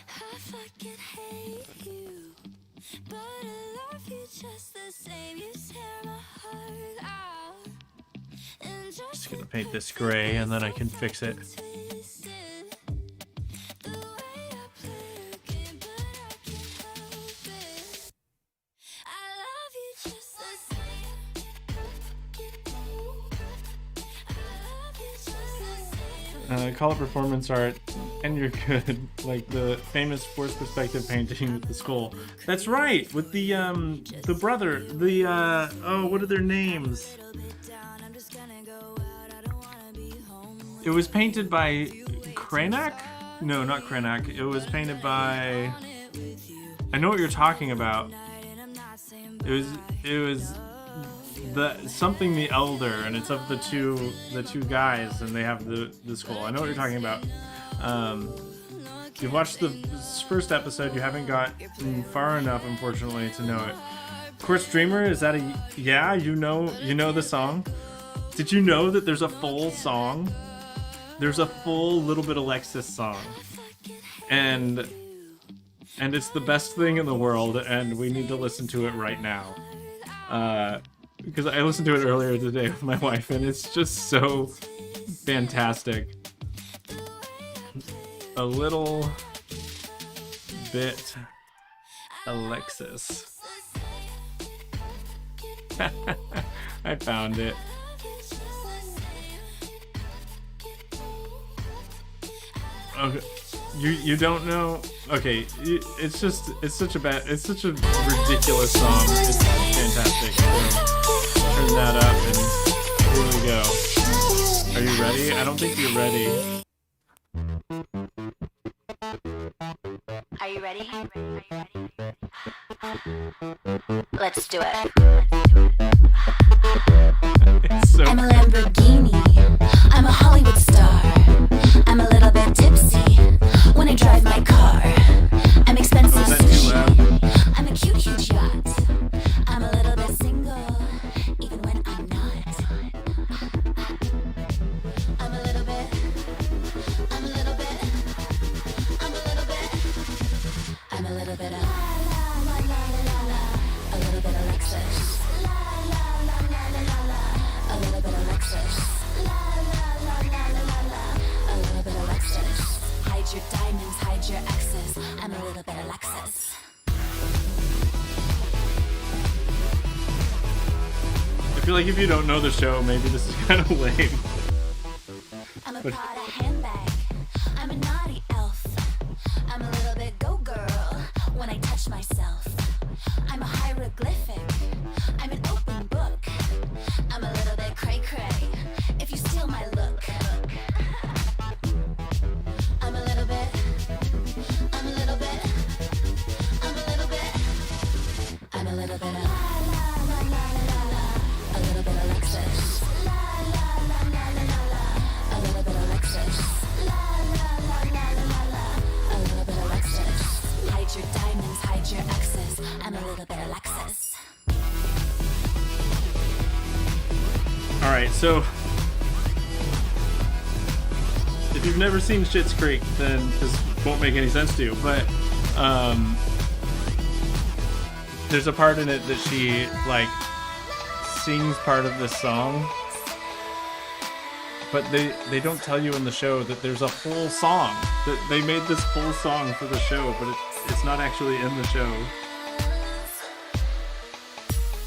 I fucking hate you. But I love you just the same. You tear my heart out. And Just gonna paint this gray and then I can fix it. twisted. The way I play your game, but I can't help it. I love you just the same. I love you just the same. Call it performance art, and you're good. Like the famous forced perspective painting with the skull. That's right, with the brother, the oh, what are their names? Little bit down, I'm just gonna go out. I don't wanna be home. It was painted by Krenak? No, not Krenak. It was painted by. I know what you're talking about. And I'm not saying It was the something the elder, and it's of the two guys, and they have the skull. I know what you're talking about. You've watched the first episode. You haven't got far enough, unfortunately, to know it. Quartz Dreamer, is that a yeah? You know the song. Did you know that there's a full song? There's a full Little Bit Alexis song, and it's the best thing in the world, and we need to listen to it right now. Because I listened to it earlier today with my wife, and it's just so fantastic. A little bit Alexis. I found it. Okay, you don't know? Okay, it's such a ridiculous song. It's fantastic. So, turn that up and here we go. Are you ready? I don't think you're ready. Are you ready? Let's do it. It's so I'm a Lamborghini. I'm a Hollywood star. I'm a little bit tipsy when I drive my car. I'm expensive is that too loud? sushi. I'm a cute, huge yacht. I'm a little bit single, even when I'm not. I'm a little bit. I'm a little bit. I'm a little bit. I'm a little bit of. A little bit Alexis. A little bit Alexis. A little bit Alexis. Hide your diamonds, hide your exes. I'm a little bit Alexis. I feel like if you don't know the show, maybe this is kind of lame. I'm a Prada handbag. I'm a naughty elf. I'm a little bit go girl when I touch myself. I'm a hieroglyphic. I'm an open book. I'm a little bit cray cray if you steal my look. I'm a little bit. I'm a little bit. I'm a little bit. I'm a little bit of. A little bit Alexis. A little bit Alexis. A little bit Alexis. Hide your diamonds, hide your exes. I'm a little bit Alexis. Alright, so if you've never seen Schitt's Creek, then this won't make any sense to you, but there's a part in it that she like sings part of this song, but they don't tell you in the show that there's a full song, that they made this full song for the show, but it's not actually in the show.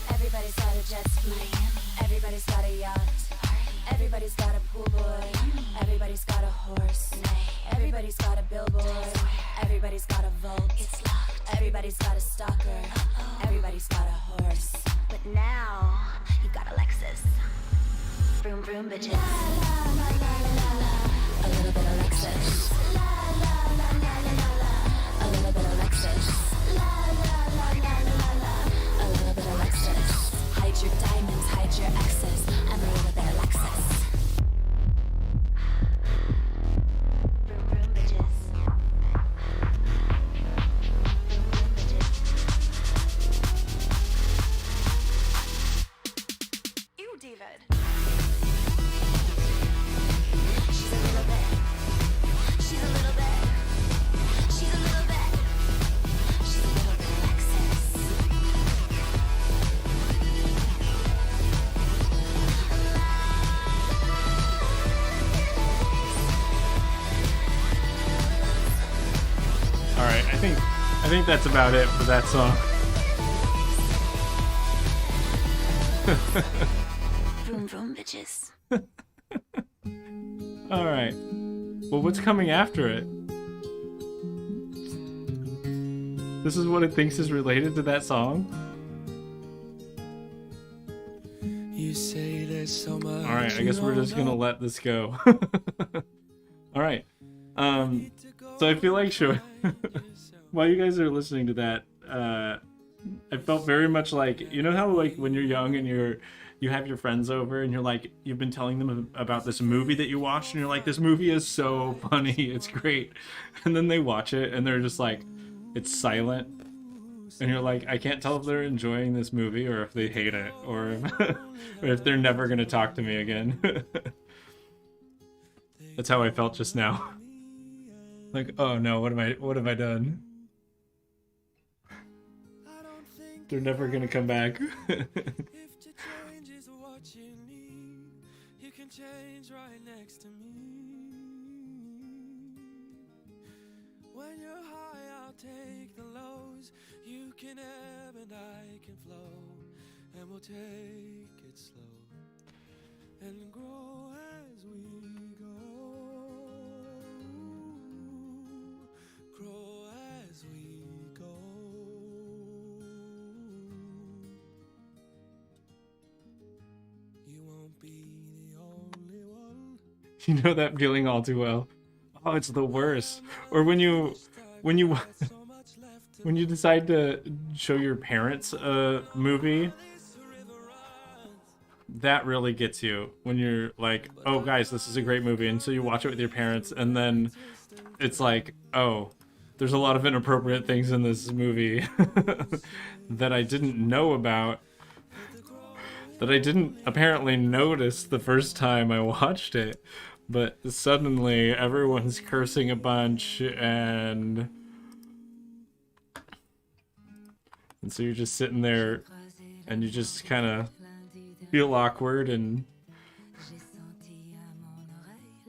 Everybody's got a jet ski. Everybody's got a yacht. Everybody's got a pool boy. Everybody's got a horse. Everybody's got a billboard. Everybody's got a vault. Everybody's got a stalker. Everybody's got a horse. But now you've got a Lexus. Vroom vroom bitches. A little bit of Lexus. A little bit of Lexus. A little bit of Lexus. Hide your diamonds, hide your exes. I'm a little bit of Lexus. Vroom vroom bitches. Vroom vroom bitches. Ew, David. She's a little bit. She's a little bit. She's a little bit. She's a little bit Alexis. All right, I think that's about it for that song. Vroom vroom bitches. All right. Well, what's coming after it? This is what it thinks is related to that song? You say there's so much. All right, I guess we're just going to let this go. All right. So I feel like while you guys are listening to that, I felt very much like, you know how like when you're young and you have your friends over and you're like, you've been telling them about this movie that you watched and you're like, this movie is so funny, it's great. And then they watch it and they're just like, it's silent. And you're like, I can't tell if they're enjoying this movie or if they hate it or if they're never going to talk to me again. That's how I felt just now. Like, oh no, what have I done? They're never gonna come back. If to change is what you need, you can change right next to me. When you're high, I'll take the lows. You can ebb and I can flow, and we'll take it slow and grow as we go. Grow as we go. You won't be the only one. You know that feeling all too well. Oh, it's the worst. Or when you decide to show your parents a movie, that really gets you. When you're like, oh guys, this is a great movie, and so you watch it with your parents, and then it's like, oh, there's a lot of inappropriate things in this movie that I didn't know about, that I didn't apparently notice the first time I watched it, but suddenly everyone's cursing a bunch and so you're just sitting there and you just kind of feel awkward and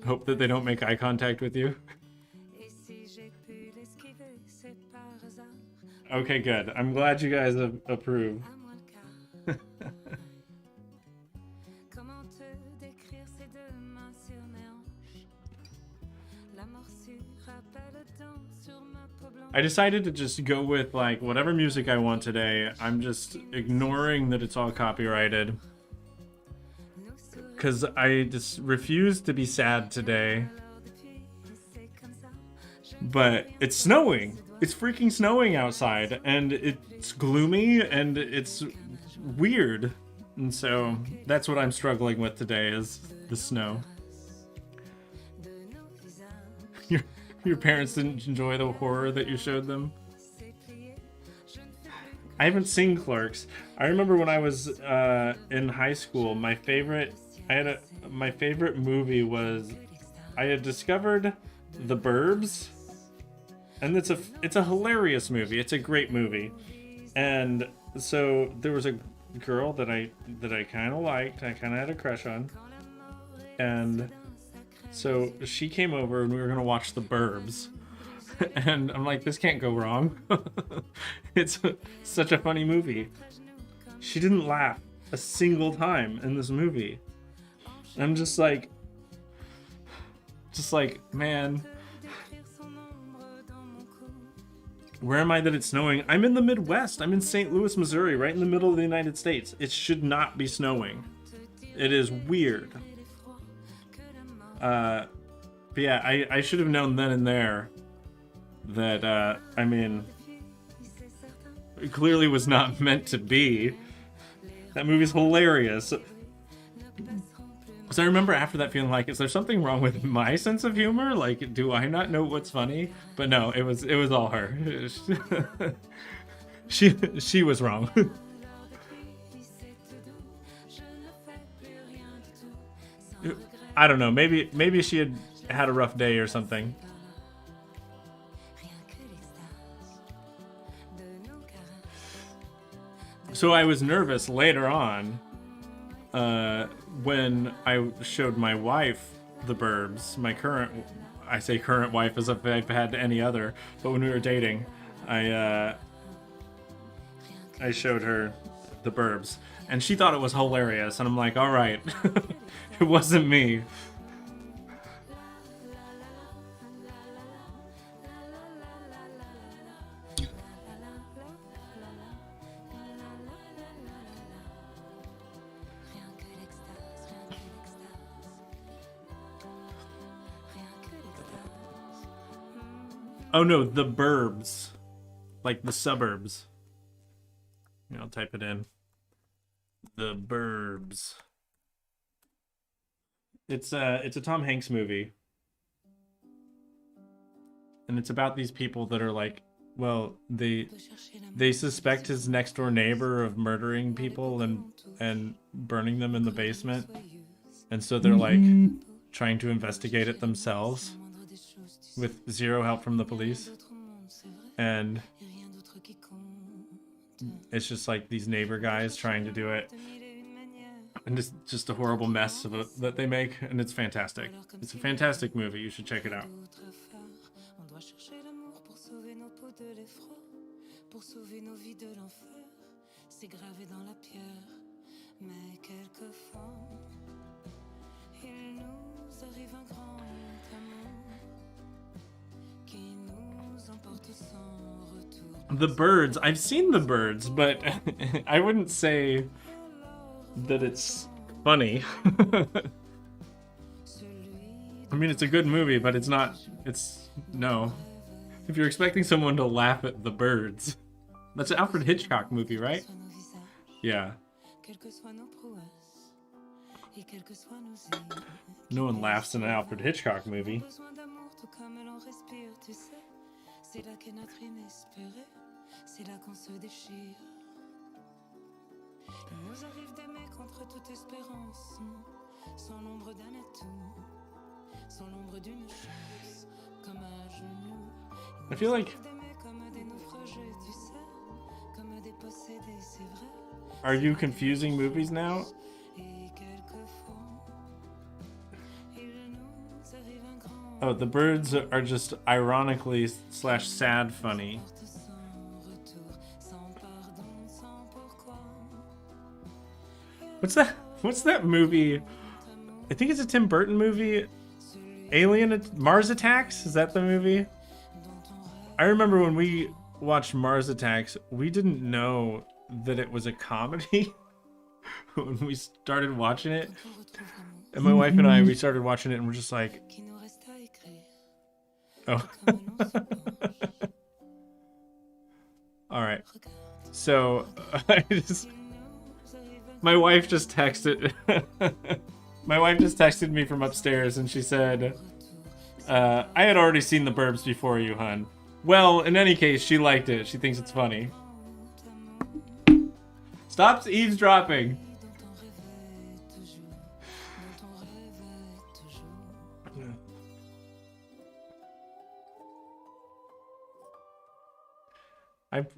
hope that they don't make eye contact with you. Okay, good. I'm glad you guys approve. I decided to just go with like whatever music I want today. I'm just ignoring that it's all copyrighted, because I just refuse to be sad today. But it's snowing. It's freaking snowing outside, and it's gloomy, and it's weird. And so that's what I'm struggling with today, is the snow. Your parents didn't enjoy the horror that you showed them? I haven't seen Clerks. I remember when I was in high school, my favorite movie was, I had discovered The Burbs. And it's a hilarious movie. It's a great movie. And so there was a girl that I kind of liked. I kind of had a crush on. And so she came over and we were going to watch The Burbs. And I'm like, this can't go wrong. It's such a funny movie. She didn't laugh a single time in this movie. I'm just like, man, where am I that it's snowing? I'm in the Midwest. I'm in St. Louis, Missouri, right in the middle of the United States. It should not be snowing. It is weird. But yeah, I should have known then and there that, I mean, it clearly was not meant to be. That movie's hilarious. So I remember after that feeling like, is there something wrong with my sense of humor? Like, do I not know what's funny? But no, it was all her. she was wrong. I don't know. Maybe she had a rough day or something. So I was nervous later on when I showed my wife The Burbs, my current, I say current wife as if I've had any other, but when we were dating, I showed her The Burbs, and she thought it was hilarious, and I'm like, all right, it wasn't me. Oh no, The Burbs. Like the suburbs. I'll type it in. The Burbs. It's a Tom Hanks movie. And it's about these people that are like, well, they suspect his next door neighbor of murdering people and burning them in the basement. And so they're like trying to investigate it themselves with zero help from the police. And it's just like these neighbor guys trying to do it. And it's just a horrible mess of it that they make, and it's fantastic. It's a fantastic movie. You should check it out. The Birds. I've seen The Birds, but I wouldn't say that it's funny. I mean, it's a good movie, but it's not. No. If you're expecting someone to laugh at The Birds, that's an Alfred Hitchcock movie, right? Yeah. No one laughs in an Alfred Hitchcock movie. C'est là qu'est notre inespéré, c'est là qu'on se déchire. Il nous arrive d'aimer contre toute espérance, sans l'ombre d'un atout, sans l'ombre d'une chance, comme à genoux. I feel like. Are you confusing movies now? Oh, The Birds are just ironically / sad funny. What's that movie? I think it's a Tim Burton movie. Mars Attacks? Is that the movie? I remember when we watched Mars Attacks, we didn't know that it was a comedy when we started watching it. And my wife and I, we started watching it and we're just like, oh. All right. So my wife just texted me from upstairs and she said, I had already seen The Burbs before you, hun. Well, in any case, she liked it. She thinks it's funny. Stop eavesdropping.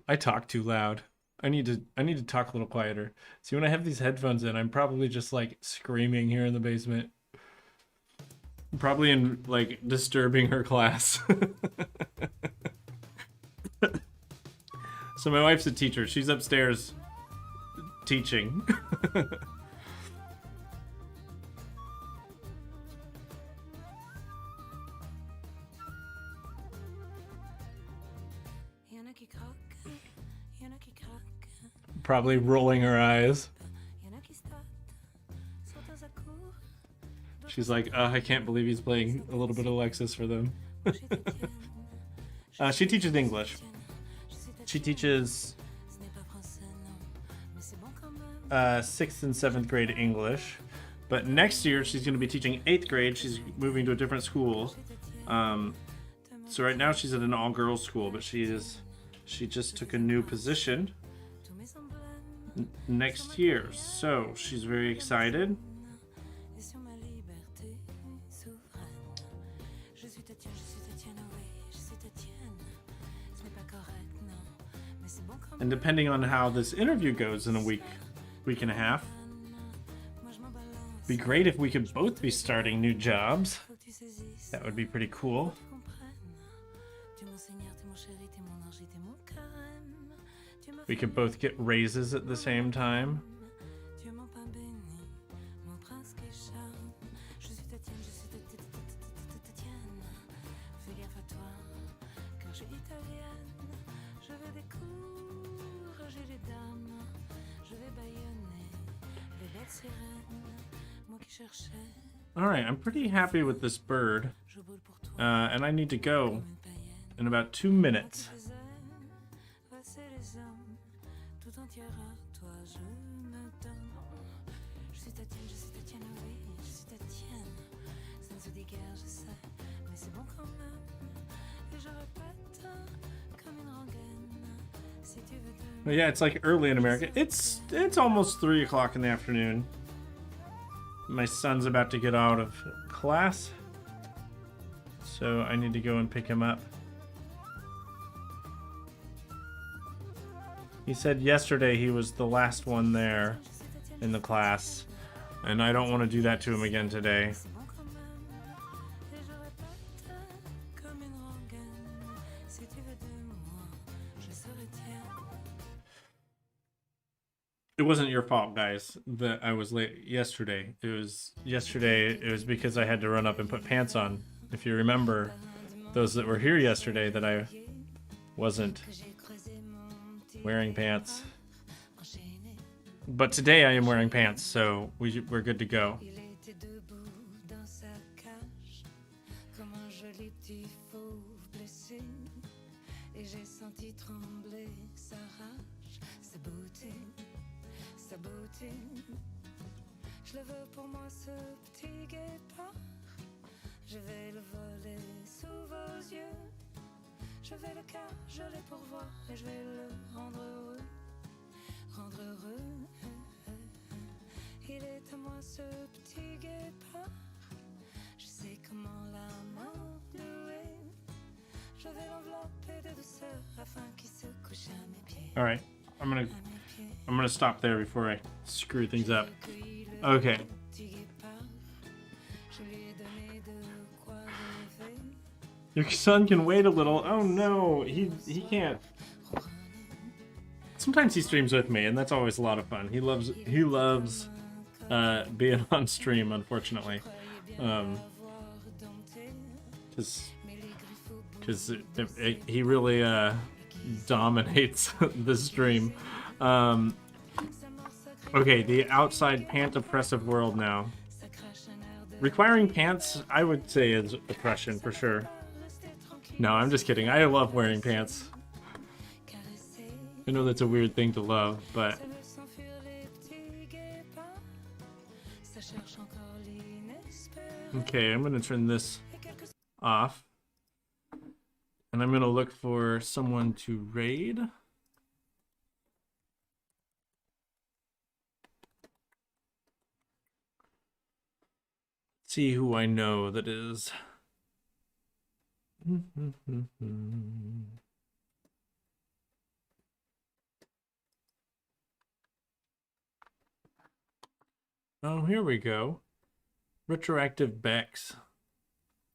I talk too loud. I need to talk a little quieter. See, when I have these headphones in, I'm probably just like screaming here in the basement. I'm probably in like disturbing her class. So my wife's a teacher. She's upstairs teaching. Probably rolling her eyes. She's like, I can't believe he's playing a little bit of Alexis for them. She teaches English. She teaches 6th and 7th grade English. But next year, she's going to be teaching 8th grade. She's moving to a different school. So right now, she's at an all-girls school, but she just took a new position next year. So she's very excited. And depending on how this interview goes in a week and a half, be great if we could both be starting new jobs. That would be pretty cool. We could both get raises at the same time. Alright, I'm pretty happy with this bird. And I need to go in about 2 minutes. But yeah, it's like early in America. It's almost 3 o'clock in the afternoon. My son's about to get out of class, so I need to go and pick him up. He said yesterday he was the last one there in the class, and I don't want to do that to him again today. It wasn't your fault, guys, that I was late yesterday. It was because I had to run up and put pants on. If you remember, those that were here yesterday, that I wasn't wearing pants. But today I am wearing pants, so we're good to go. Je le veux pour moi ce petit guépard. Je vais le voler sous vos yeux. Je vais le cajoler pour voir et je vais le rendre heureux. Rendre heureux. Il est à moi ce petit guépard. Je sais comment l'amadouer. Je vais l'envelopper de douceur afin qu'il se couche à mes pieds. All right, I'm gonna stop there before I screw things up. Okay. Your son can wait a little. Oh no, he can't. Sometimes he streams with me, and that's always a lot of fun. He loves being on stream, unfortunately, because he really dominates the stream. Okay, the outside pant oppressive world now. Requiring pants, I would say, is oppression for sure. No, I'm just kidding. I love wearing pants. I know that's a weird thing to love, but... Okay, I'm going to turn this off. And I'm going to look for someone to raid. See who I know that is. Oh, here we go. Retroactive Bex.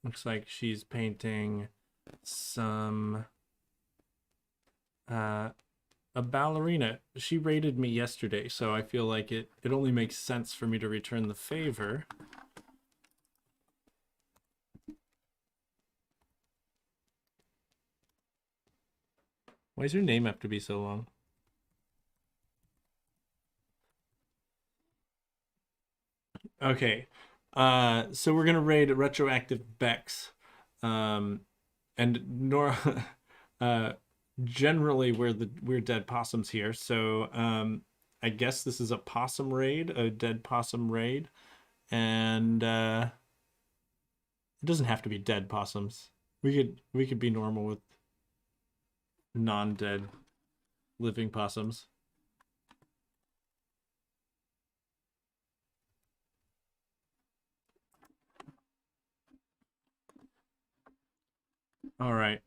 Looks like she's painting some a ballerina. She raided me yesterday, so I feel like it only makes sense for me to return the favor. Why does your name have to be so long? Okay. So we're gonna raid retroactive Bex. And Nora generally we're dead possums here, so I guess this is a possum raid, a dead possum raid. And it doesn't have to be dead possums. We could be normal with non-dead living possums. All right.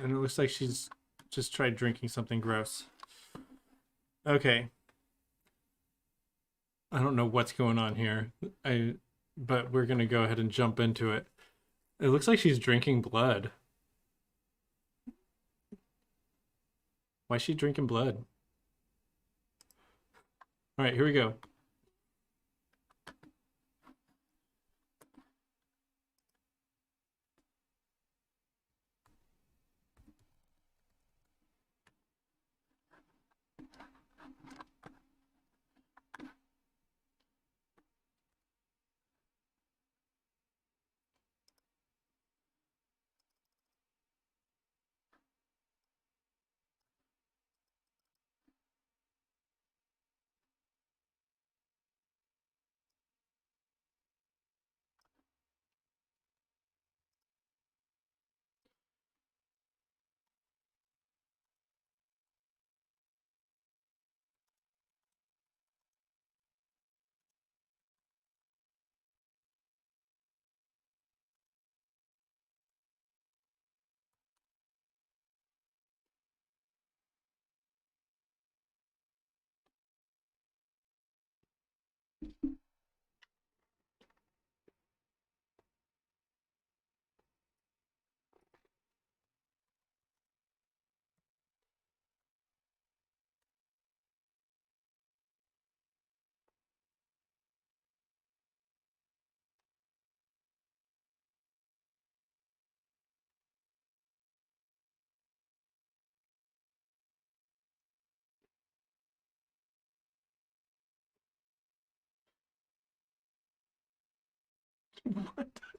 And it looks like she's just tried drinking something gross. Okay. I don't know what's going on here. But we're gonna go ahead and jump into it. It looks like she's drinking blood. Why is she drinking blood? All right, here we go. What?